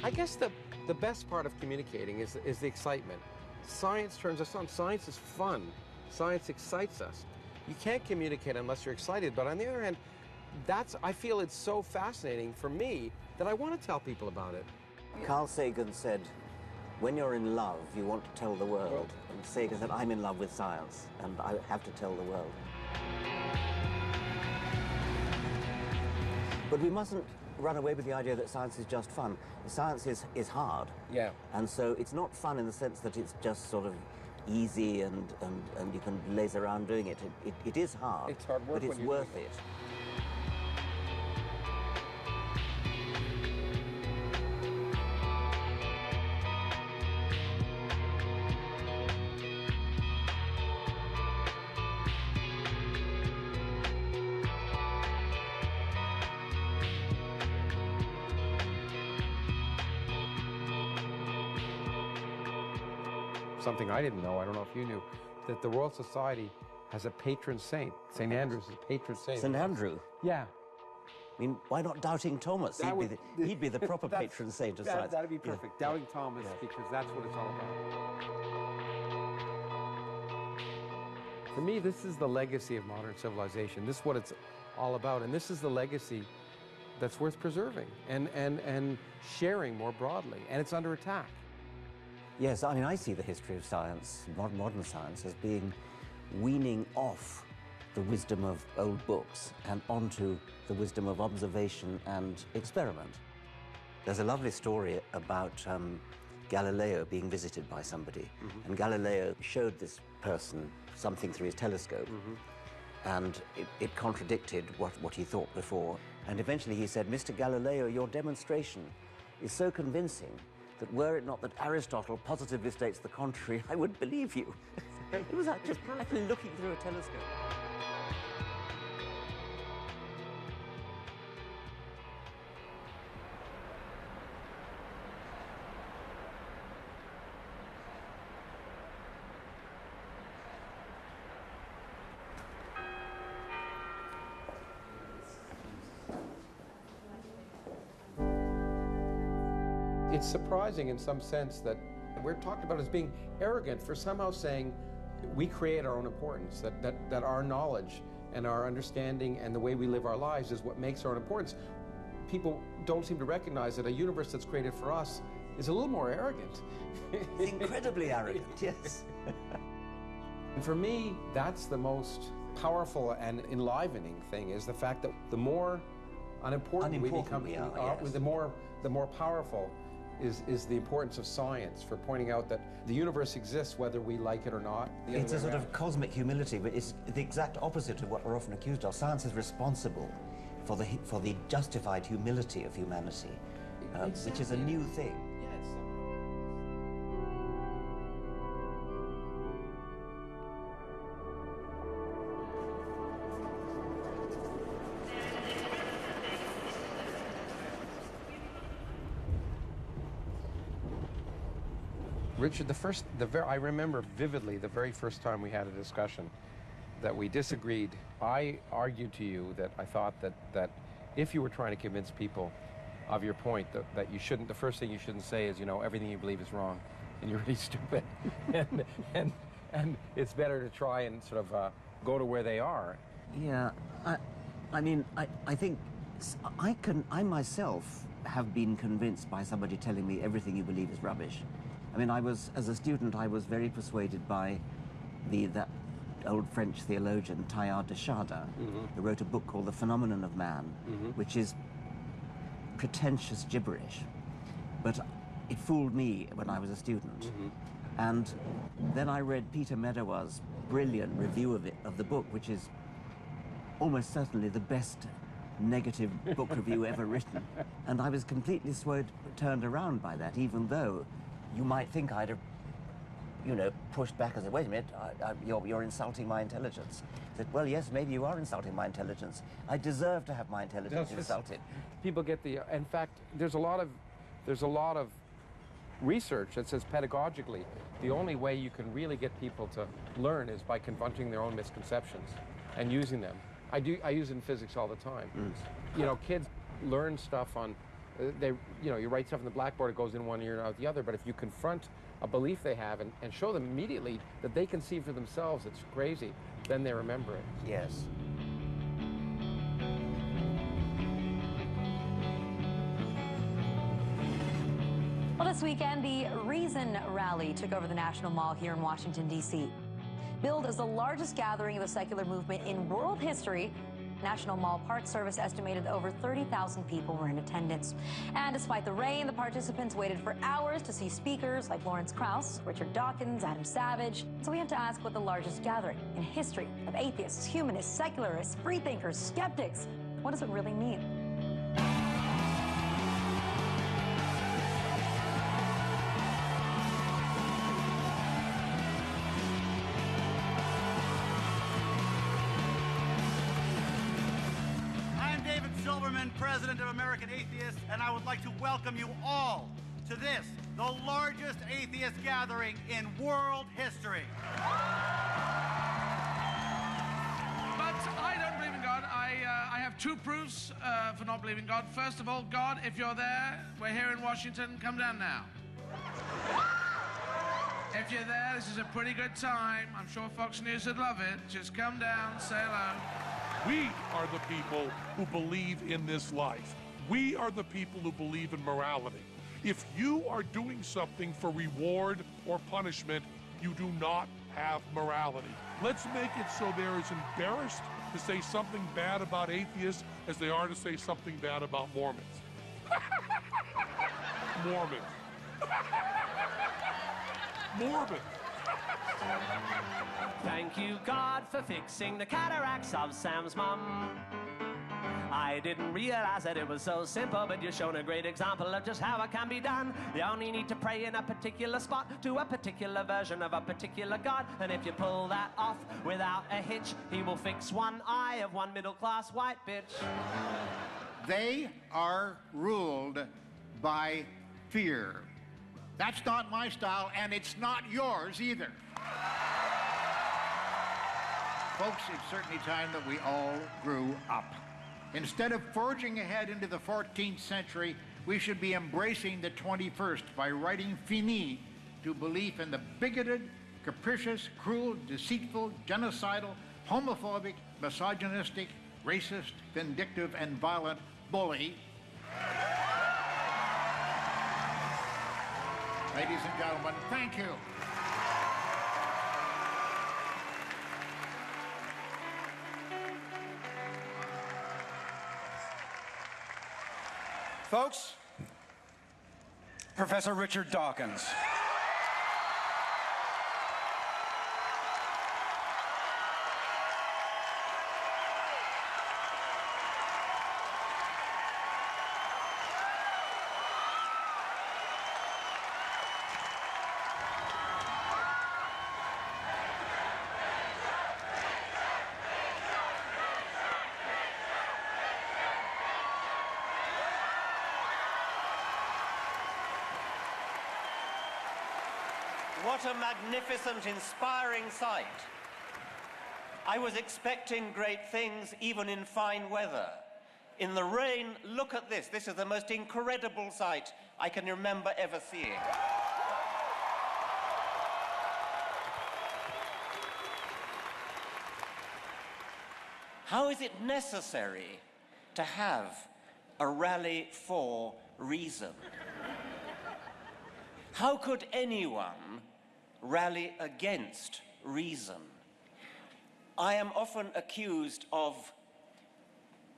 I guess the best part of communicating is the excitement. Science turns us on. Science is fun. Science excites us. You can't communicate unless you're excited, but on the other hand, I feel it's so fascinating for me that I want to tell people about it. Carl Sagan said, when you're in love, you want to tell the world. And Sagan said, I'm in love with science, and I have to tell the world. But we mustn't run away with the idea that science is just fun. Science is hard. Yeah. And so it's not fun in the sense that it's just sort of easy and you can laze around doing it. It is hard. It's hard work, but it's worth it. Something I didn't know, I don't know if you knew, that the Royal Society has a patron saint. St. Andrew's is patron saint. St. Andrew? Yeah. I mean, why not Doubting Thomas? He'd be the proper patron saint of science. That'd be perfect. Yeah. Doubting Thomas, because that's what it's all about. For me, this is the legacy of modern civilization. This is what it's all about, and this is the legacy that's worth preserving and sharing more broadly, and it's under attack. Yes, I mean, I see the history of science, modern science, as being weaning off the wisdom of old books and onto the wisdom of observation and experiment. There's a lovely story about Galileo being visited by somebody, and Galileo showed this person something through his telescope, and it contradicted what he thought before. And eventually he said, Mr. Galileo, your demonstration is so convincing that were it not that Aristotle positively states the contrary, I would believe you. It was just actually looking through a telescope. It's surprising in some sense that we're talked about as being arrogant for somehow saying we create our own importance, that our knowledge and our understanding and the way we live our lives is what makes our own importance. People don't seem to recognize that a universe that's created for us is a little more arrogant. It's incredibly arrogant, yes. And for me, that's the most powerful and enlivening thing, is the fact that the more unimportant we become, yes. the more powerful is the importance of science for pointing out that the universe exists whether we like it or not. It's a sort of cosmic humility, but it's the exact opposite of what we're often accused of. Science is responsible for the justified humility of humanity, which is a new thing. Richard, I remember vividly the very first time we had a discussion that we disagreed. I argued to you that I thought that if you were trying to convince people of your point, that you shouldn't, the first thing you shouldn't say is, everything you believe is wrong and you're really stupid. and it's better to try and sort of go to where they are. Yeah, I mean, I think I myself have been convinced by somebody telling me everything you believe is rubbish. I mean, as a student, I was very persuaded by that old French theologian, Teilhard de Chardin, who wrote a book called The Phenomenon of Man, which is pretentious gibberish. But it fooled me when I was a student. And then I read Peter Medawar brilliant review of the book, which is almost certainly the best negative book review ever written. And I was completely turned around by that, even though you might think I'd have, pushed back and said, wait a minute, you're insulting my intelligence. I said, well, yes, maybe you are insulting my intelligence. I deserve to have my intelligence insulted. People get in fact, there's a lot of research that says pedagogically, the only way you can really get people to learn is by confronting their own misconceptions and using them. I use it in physics all the time. Kids learn stuff on You write stuff on the blackboard, it goes in one ear and out the other, but if you confront a belief they have and show them immediately that they can see for themselves it's crazy, then they remember it. Yes. Well, this weekend, the Reason Rally took over the National Mall here in Washington, D.C. Billed as the largest gathering of the secular movement in world history, National Mall Park Service estimated that over 30,000 people were in attendance. And despite the rain, the participants waited for hours to see speakers like Lawrence Krauss, Richard Dawkins, Adam Savage. So we have to ask what the largest gathering in history of atheists, humanists, secularists, freethinkers, skeptics, what does it really mean? President of American Atheists, and I would like to welcome you all to this, the largest atheist gathering in world history. But I don't believe in God. I have two proofs for not believing God. First of all, God, if you're there, we're here in Washington, come down now. If you're there, this is a pretty good time. I'm sure Fox News would love it. Just come down, say hello. We are the people who believe in this life. We are the people who believe in morality. If you are doing something for reward or punishment, you do not have morality. Let's make it so they're as embarrassed to say something bad about atheists as they are to say something bad about Mormons. Mormons. Mormons. Thank you, God, for fixing the cataracts of Sam's mum. I didn't realize that it was so simple, but you've shown a great example of just how it can be done. You only need to pray in a particular spot to a particular version of a particular God, and if you pull that off without a hitch, he will fix one eye of one middle-class white bitch. They are ruled by fear. That's not my style, and it's not yours either. Folks, it's certainly time that we all grew up. Instead of forging ahead into the 14th century, we should be embracing the 21st by writing fini to belief in the bigoted, capricious, cruel, deceitful, genocidal, homophobic, misogynistic, racist, vindictive, and violent bully. Ladies and gentlemen, thank you. Folks, Professor Richard Dawkins. What a magnificent, inspiring sight. I was expecting great things even in fine weather. In the rain, look at this. This is the most incredible sight I can remember ever seeing. How is it necessary to have a rally for reason? How could anyone rally against reason? I am often accused of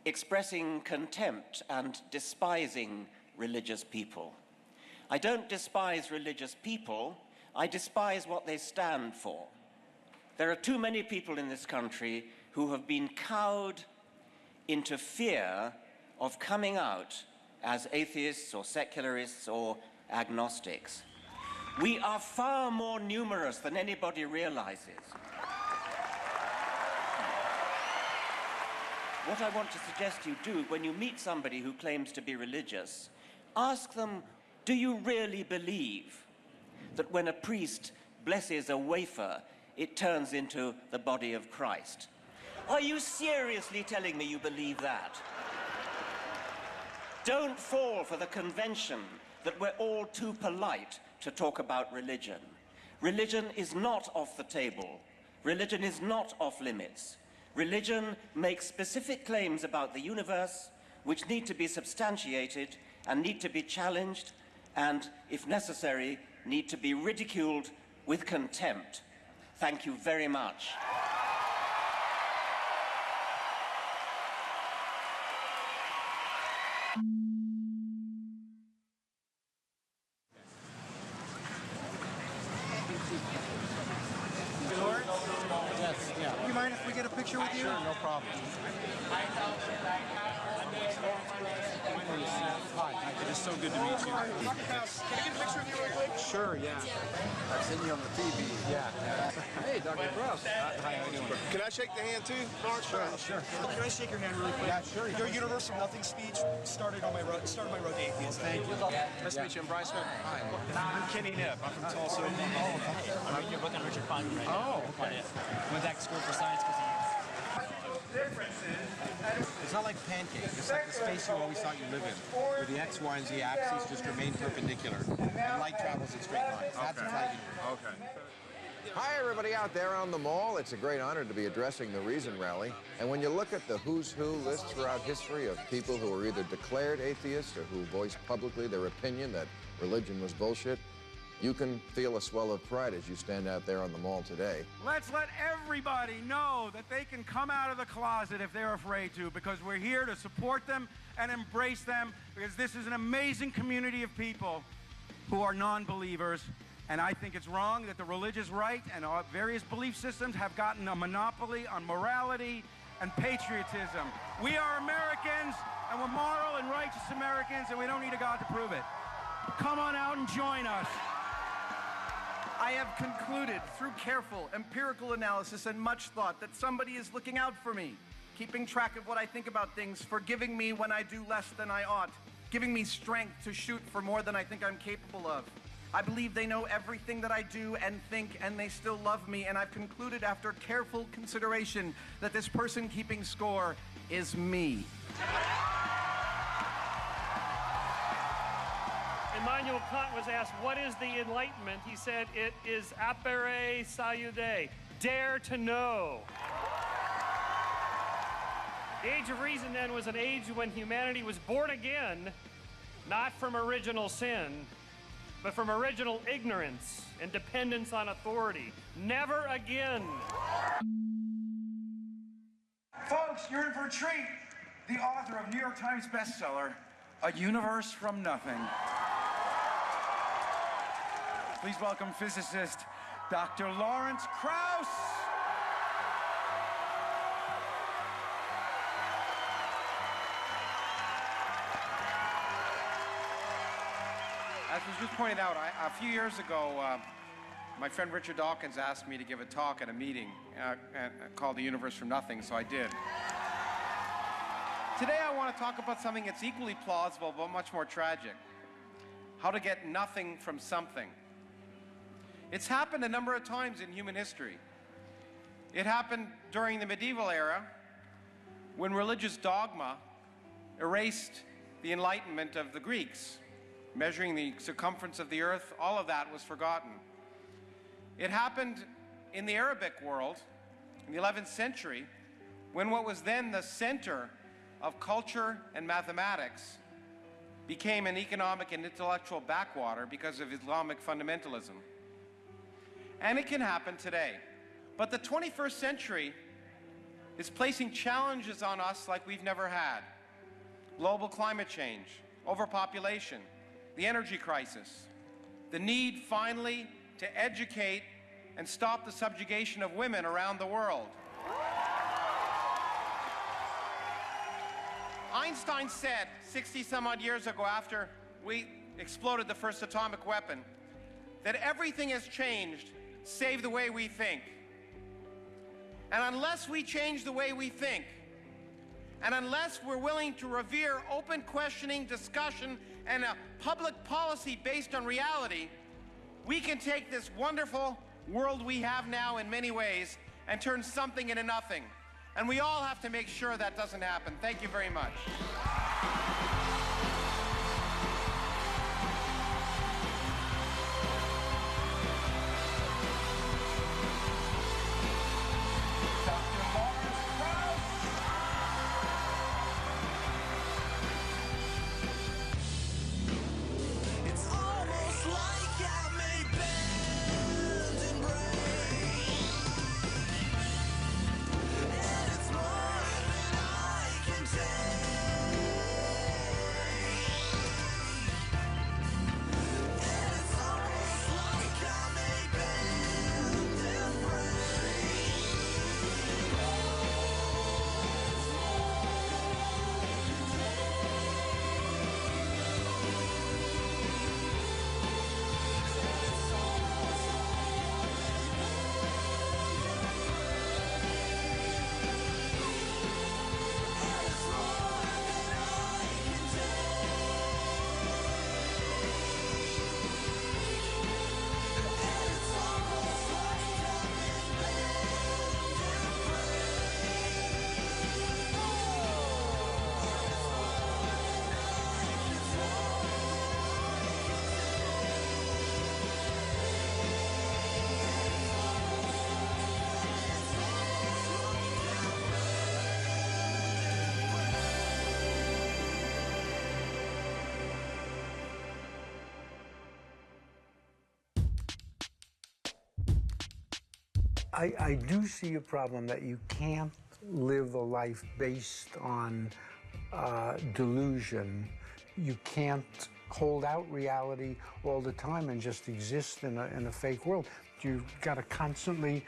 expressing contempt and despising religious people. I don't despise religious people, I despise what they stand for. There are too many people in this country who have been cowed into fear of coming out as atheists or secularists or agnostics. We are far more numerous than anybody realizes. What I want to suggest you do when you meet somebody who claims to be religious, ask them, do you really believe that when a priest blesses a wafer, it turns into the body of Christ? Are you seriously telling me you believe that? Don't fall for the convention that we're all too polite to talk about religion. Religion is not off the table. Religion is not off limits. Religion makes specific claims about the universe which need to be substantiated and need to be challenged and, if necessary, need to be ridiculed with contempt. Thank you very much. Yes, yeah. Do you mind if we get a picture with you? Sure, no problem. Hi, it is so good to meet you. Can I get a picture with you real quick? Sure, yeah. I've seen you on the TV. Yeah. Hey, Dr. Gross. Hi, how you doing? Can I shake the hand too, Lawrence? Sure. Can I shake your hand really quick? Yeah, sure. Your Universe from Nothing speech started my road to atheism. Thank you. Nice to meet you. I'm Bryce Smith. Hi. I'm Kenny Knipp. I'm from Tulsa. I'm reading your book on Richard Feynman right now. Oh, okay. Went back to school for science because it's not like pancakes. It's like the space you always thought you live in, where the X, Y, and Z axes just remain perpendicular, and light travels in straight lines. That's exciting. Okay. Hi, everybody out there on the mall. It's a great honor to be addressing the Reason Rally. And when you look at the who's who list throughout history of people who are either declared atheists or who voiced publicly their opinion that religion was bullshit, you can feel a swell of pride as you stand out there on the mall today. Let's let everybody know that they can come out of the closet if they're afraid to, because we're here to support them and embrace them, because this is an amazing community of people who are non-believers. And I think it's wrong that the religious right and various belief systems have gotten a monopoly on morality and patriotism. We are Americans, and we're moral and righteous Americans, and we don't need a God to prove it. Come on out and join us. I have concluded through careful empirical analysis and much thought that somebody is looking out for me, keeping track of what I think about things, forgiving me when I do less than I ought, giving me strength to shoot for more than I think I'm capable of. I believe they know everything that I do and think, and they still love me, and I've concluded after careful consideration that this person keeping score is me. Immanuel Kant was asked, what is the Enlightenment? He said, it is apere salude, dare to know. The Age of Reason, then, was an age when humanity was born again, not from original sin, but from original ignorance and dependence on authority. Never again. Folks, you're in for a treat. The author of New York Times bestseller, A Universe from Nothing. Please welcome physicist Dr. Lawrence Krauss. As was just pointed out, a few years ago, my friend Richard Dawkins asked me to give a talk at a meeting called The Universe from Nothing, so I did. Today I want to talk about something that's equally plausible but much more tragic. How to get nothing from something. It's happened a number of times in human history. It happened during the medieval era when religious dogma erased the enlightenment of the Greeks. Measuring the circumference of the earth, all of that was forgotten. It happened in the Arabic world in the 11th century when what was then the center of culture and mathematics became an economic and intellectual backwater because of Islamic fundamentalism. And it can happen today. But the 21st century is placing challenges on us like we've never had. Global climate change, overpopulation, the energy crisis, the need finally to educate and stop the subjugation of women around the world. Einstein said 60-some-odd years ago, after we exploded the first atomic weapon, that everything has changed save the way we think. And unless we change the way we think, and unless we're willing to revere open questioning, discussion, and a public policy based on reality, we can take this wonderful world we have now in many ways and turn something into nothing. And we all have to make sure that doesn't happen. Thank you very much. I do see a problem that you can't live a life based on delusion. You can't hold out reality all the time and just exist in a fake world. You've got to constantly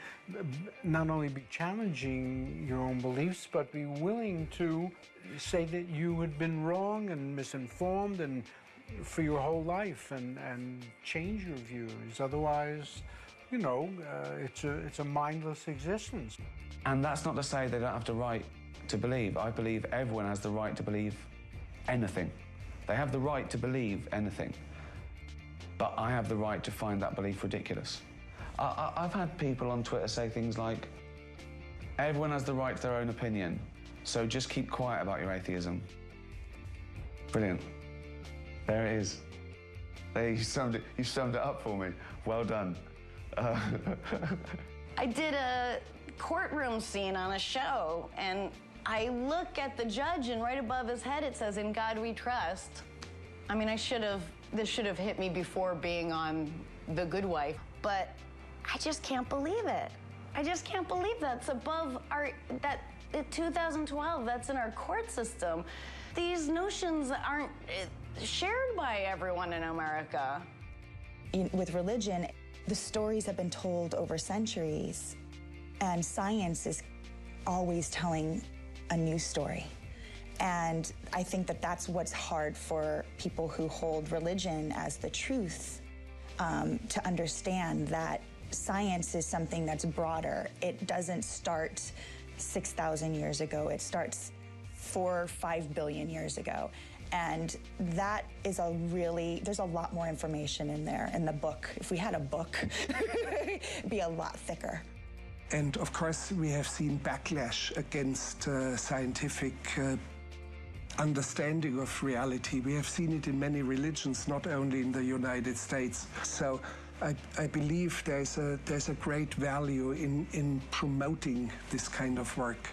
not only be challenging your own beliefs, but be willing to say that you had been wrong and misinformed and for your whole life and change your views. Otherwise, you know, it's a mindless existence. And that's not to say they don't have the right to believe. I believe everyone has the right to believe anything. They have the right to believe anything. But I have the right to find that belief ridiculous. I've had people on Twitter say things like, everyone has the right to their own opinion, so just keep quiet about your atheism. Brilliant. There it is. There, you summed it up for me. Well done. I did a courtroom scene on a show, and I look at the judge, and right above his head it says, "In God We Trust." I mean, this should have hit me before being on The Good Wife, but I just can't believe it. I just can't believe that's above that in 2012, that's in our court system. These notions aren't shared by everyone in America. With religion, the stories have been told over centuries, and science is always telling a new story. And I think that that's what's hard for people who hold religion as the truth, to understand that science is something that's broader. It doesn't start 6,000 years ago. It starts 4 or 5 billion years ago. And that is there's a lot more information in there in the book. If we had a book, it'd be a lot thicker. And of course, we have seen backlash against scientific understanding of reality. We have seen it in many religions, not only in the United States. So I believe there's a great value in promoting this kind of work.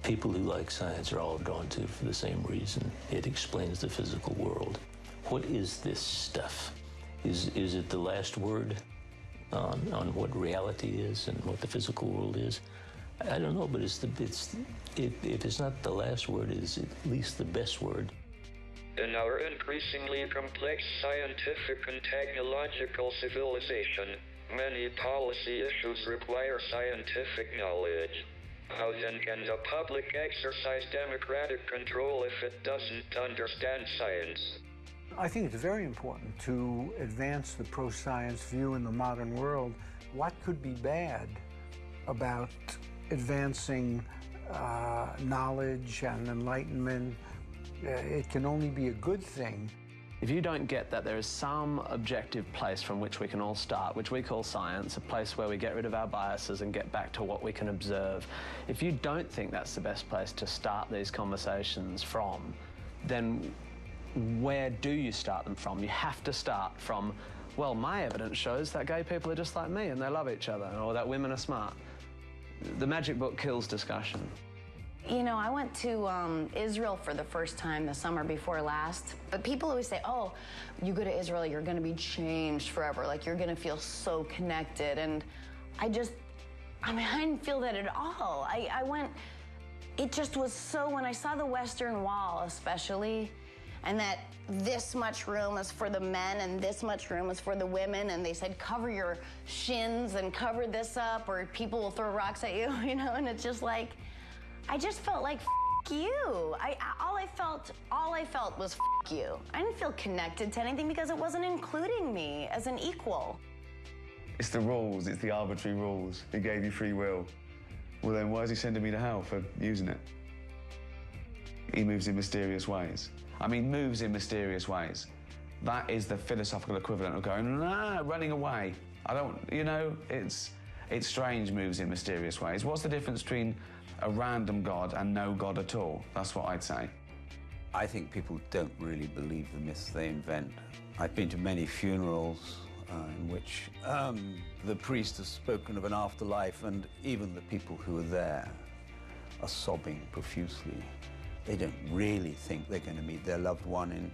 People who like science are all drawn to it for the same reason. It explains the physical world. What is this stuff? Is it the last word on what reality is and what the physical world is? I don't know, but if it's not the last word, it's at least the best word. In our increasingly complex scientific and technological civilization, many policy issues require scientific knowledge. How then can the public exercise democratic control if it doesn't understand science? I think it's very important to advance the pro-science view in the modern world. What could be bad about advancing knowledge and enlightenment? It can only be a good thing. If you don't get that there is some objective place from which we can all start, which we call science, a place where we get rid of our biases and get back to what we can observe, if you don't think that's the best place to start these conversations from, then where do you start them from? You have to start from, well, my evidence shows that gay people are just like me and they love each other, or that women are smart. The magic book kills discussion. You know, I went to Israel for the first time the summer before last, but people always say, oh, you go to Israel, you're gonna be changed forever, like you're gonna feel so connected, and I didn't feel that at all. I went, it just was so, when I saw the Western Wall especially, and that this much room is for the men and this much room is for the women, and they said cover your shins and cover this up or people will throw rocks at you, you know, and it's just like, I just felt like f you. All I felt was f you. I didn't feel connected to anything because it wasn't including me as an equal. It's the rules, it's the arbitrary rules. He gave you free will. Well then why is he sending me to hell for using it? He moves in mysterious ways. I mean, moves in mysterious ways. That is the philosophical equivalent of going, nah, running away. I don't, you know, it's strange, moves in mysterious ways. What's the difference between a random God and no God at all? That's what I'd say. I think people don't really believe the myths they invent. I've been to many funerals in which the priest has spoken of an afterlife, and even the people who are there are sobbing profusely. They don't really think they're going to meet their loved one in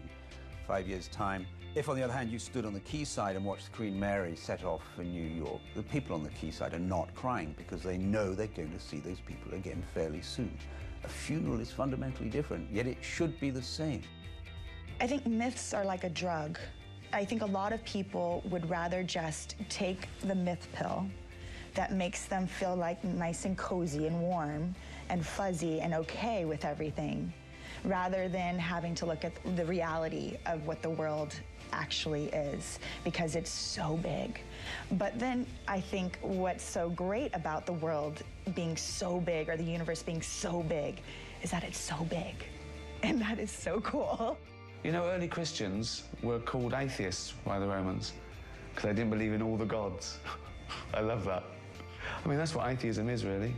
5 years' time. If, on the other hand, you stood on the quayside and watched Queen Mary set off for New York, the people on the quayside are not crying because they know they're going to see those people again fairly soon. A funeral is fundamentally different, yet it should be the same. I think myths are like a drug. I think a lot of people would rather just take the myth pill that makes them feel like nice and cozy and warm and fuzzy and okay with everything, rather than having to look at the reality of what the world actually is, because it's so big. But then I think what's so great about the world being so big, or the universe being so big, is that it's so big. And that is so cool. You know, early Christians were called atheists by the Romans because they didn't believe in all the gods. I love that. I mean, that's what atheism is, really.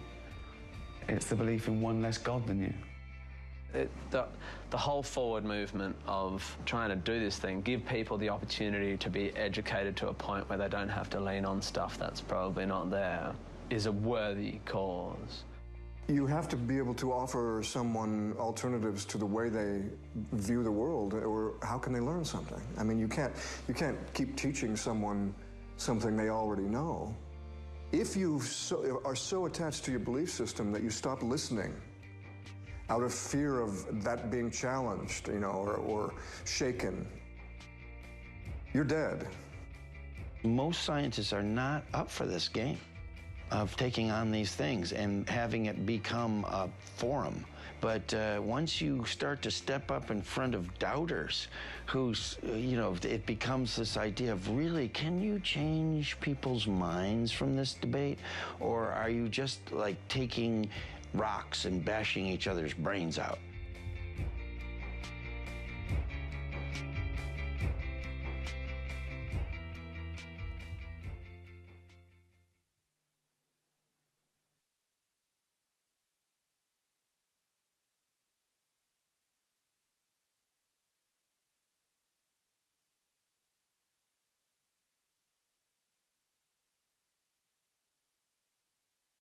It's the belief in one less God than you. The whole forward movement of trying to do this thing, give people the opportunity to be educated to a point where they don't have to lean on stuff that's probably not there, is a worthy cause. You have to be able to offer someone alternatives to the way they view the world, or how can they learn something? I mean, you can't keep teaching someone something they already know. If you are so attached to your belief system that you stop listening out of fear of that being challenged, you know, or shaken, you're dead. Most scientists are not up for this game of taking on these things and having it become a forum. But once you start to step up in front of doubters, who's, you know, it becomes this idea of, really, can you change people's minds from this debate? Or are you just like taking rocks and bashing each other's brains out?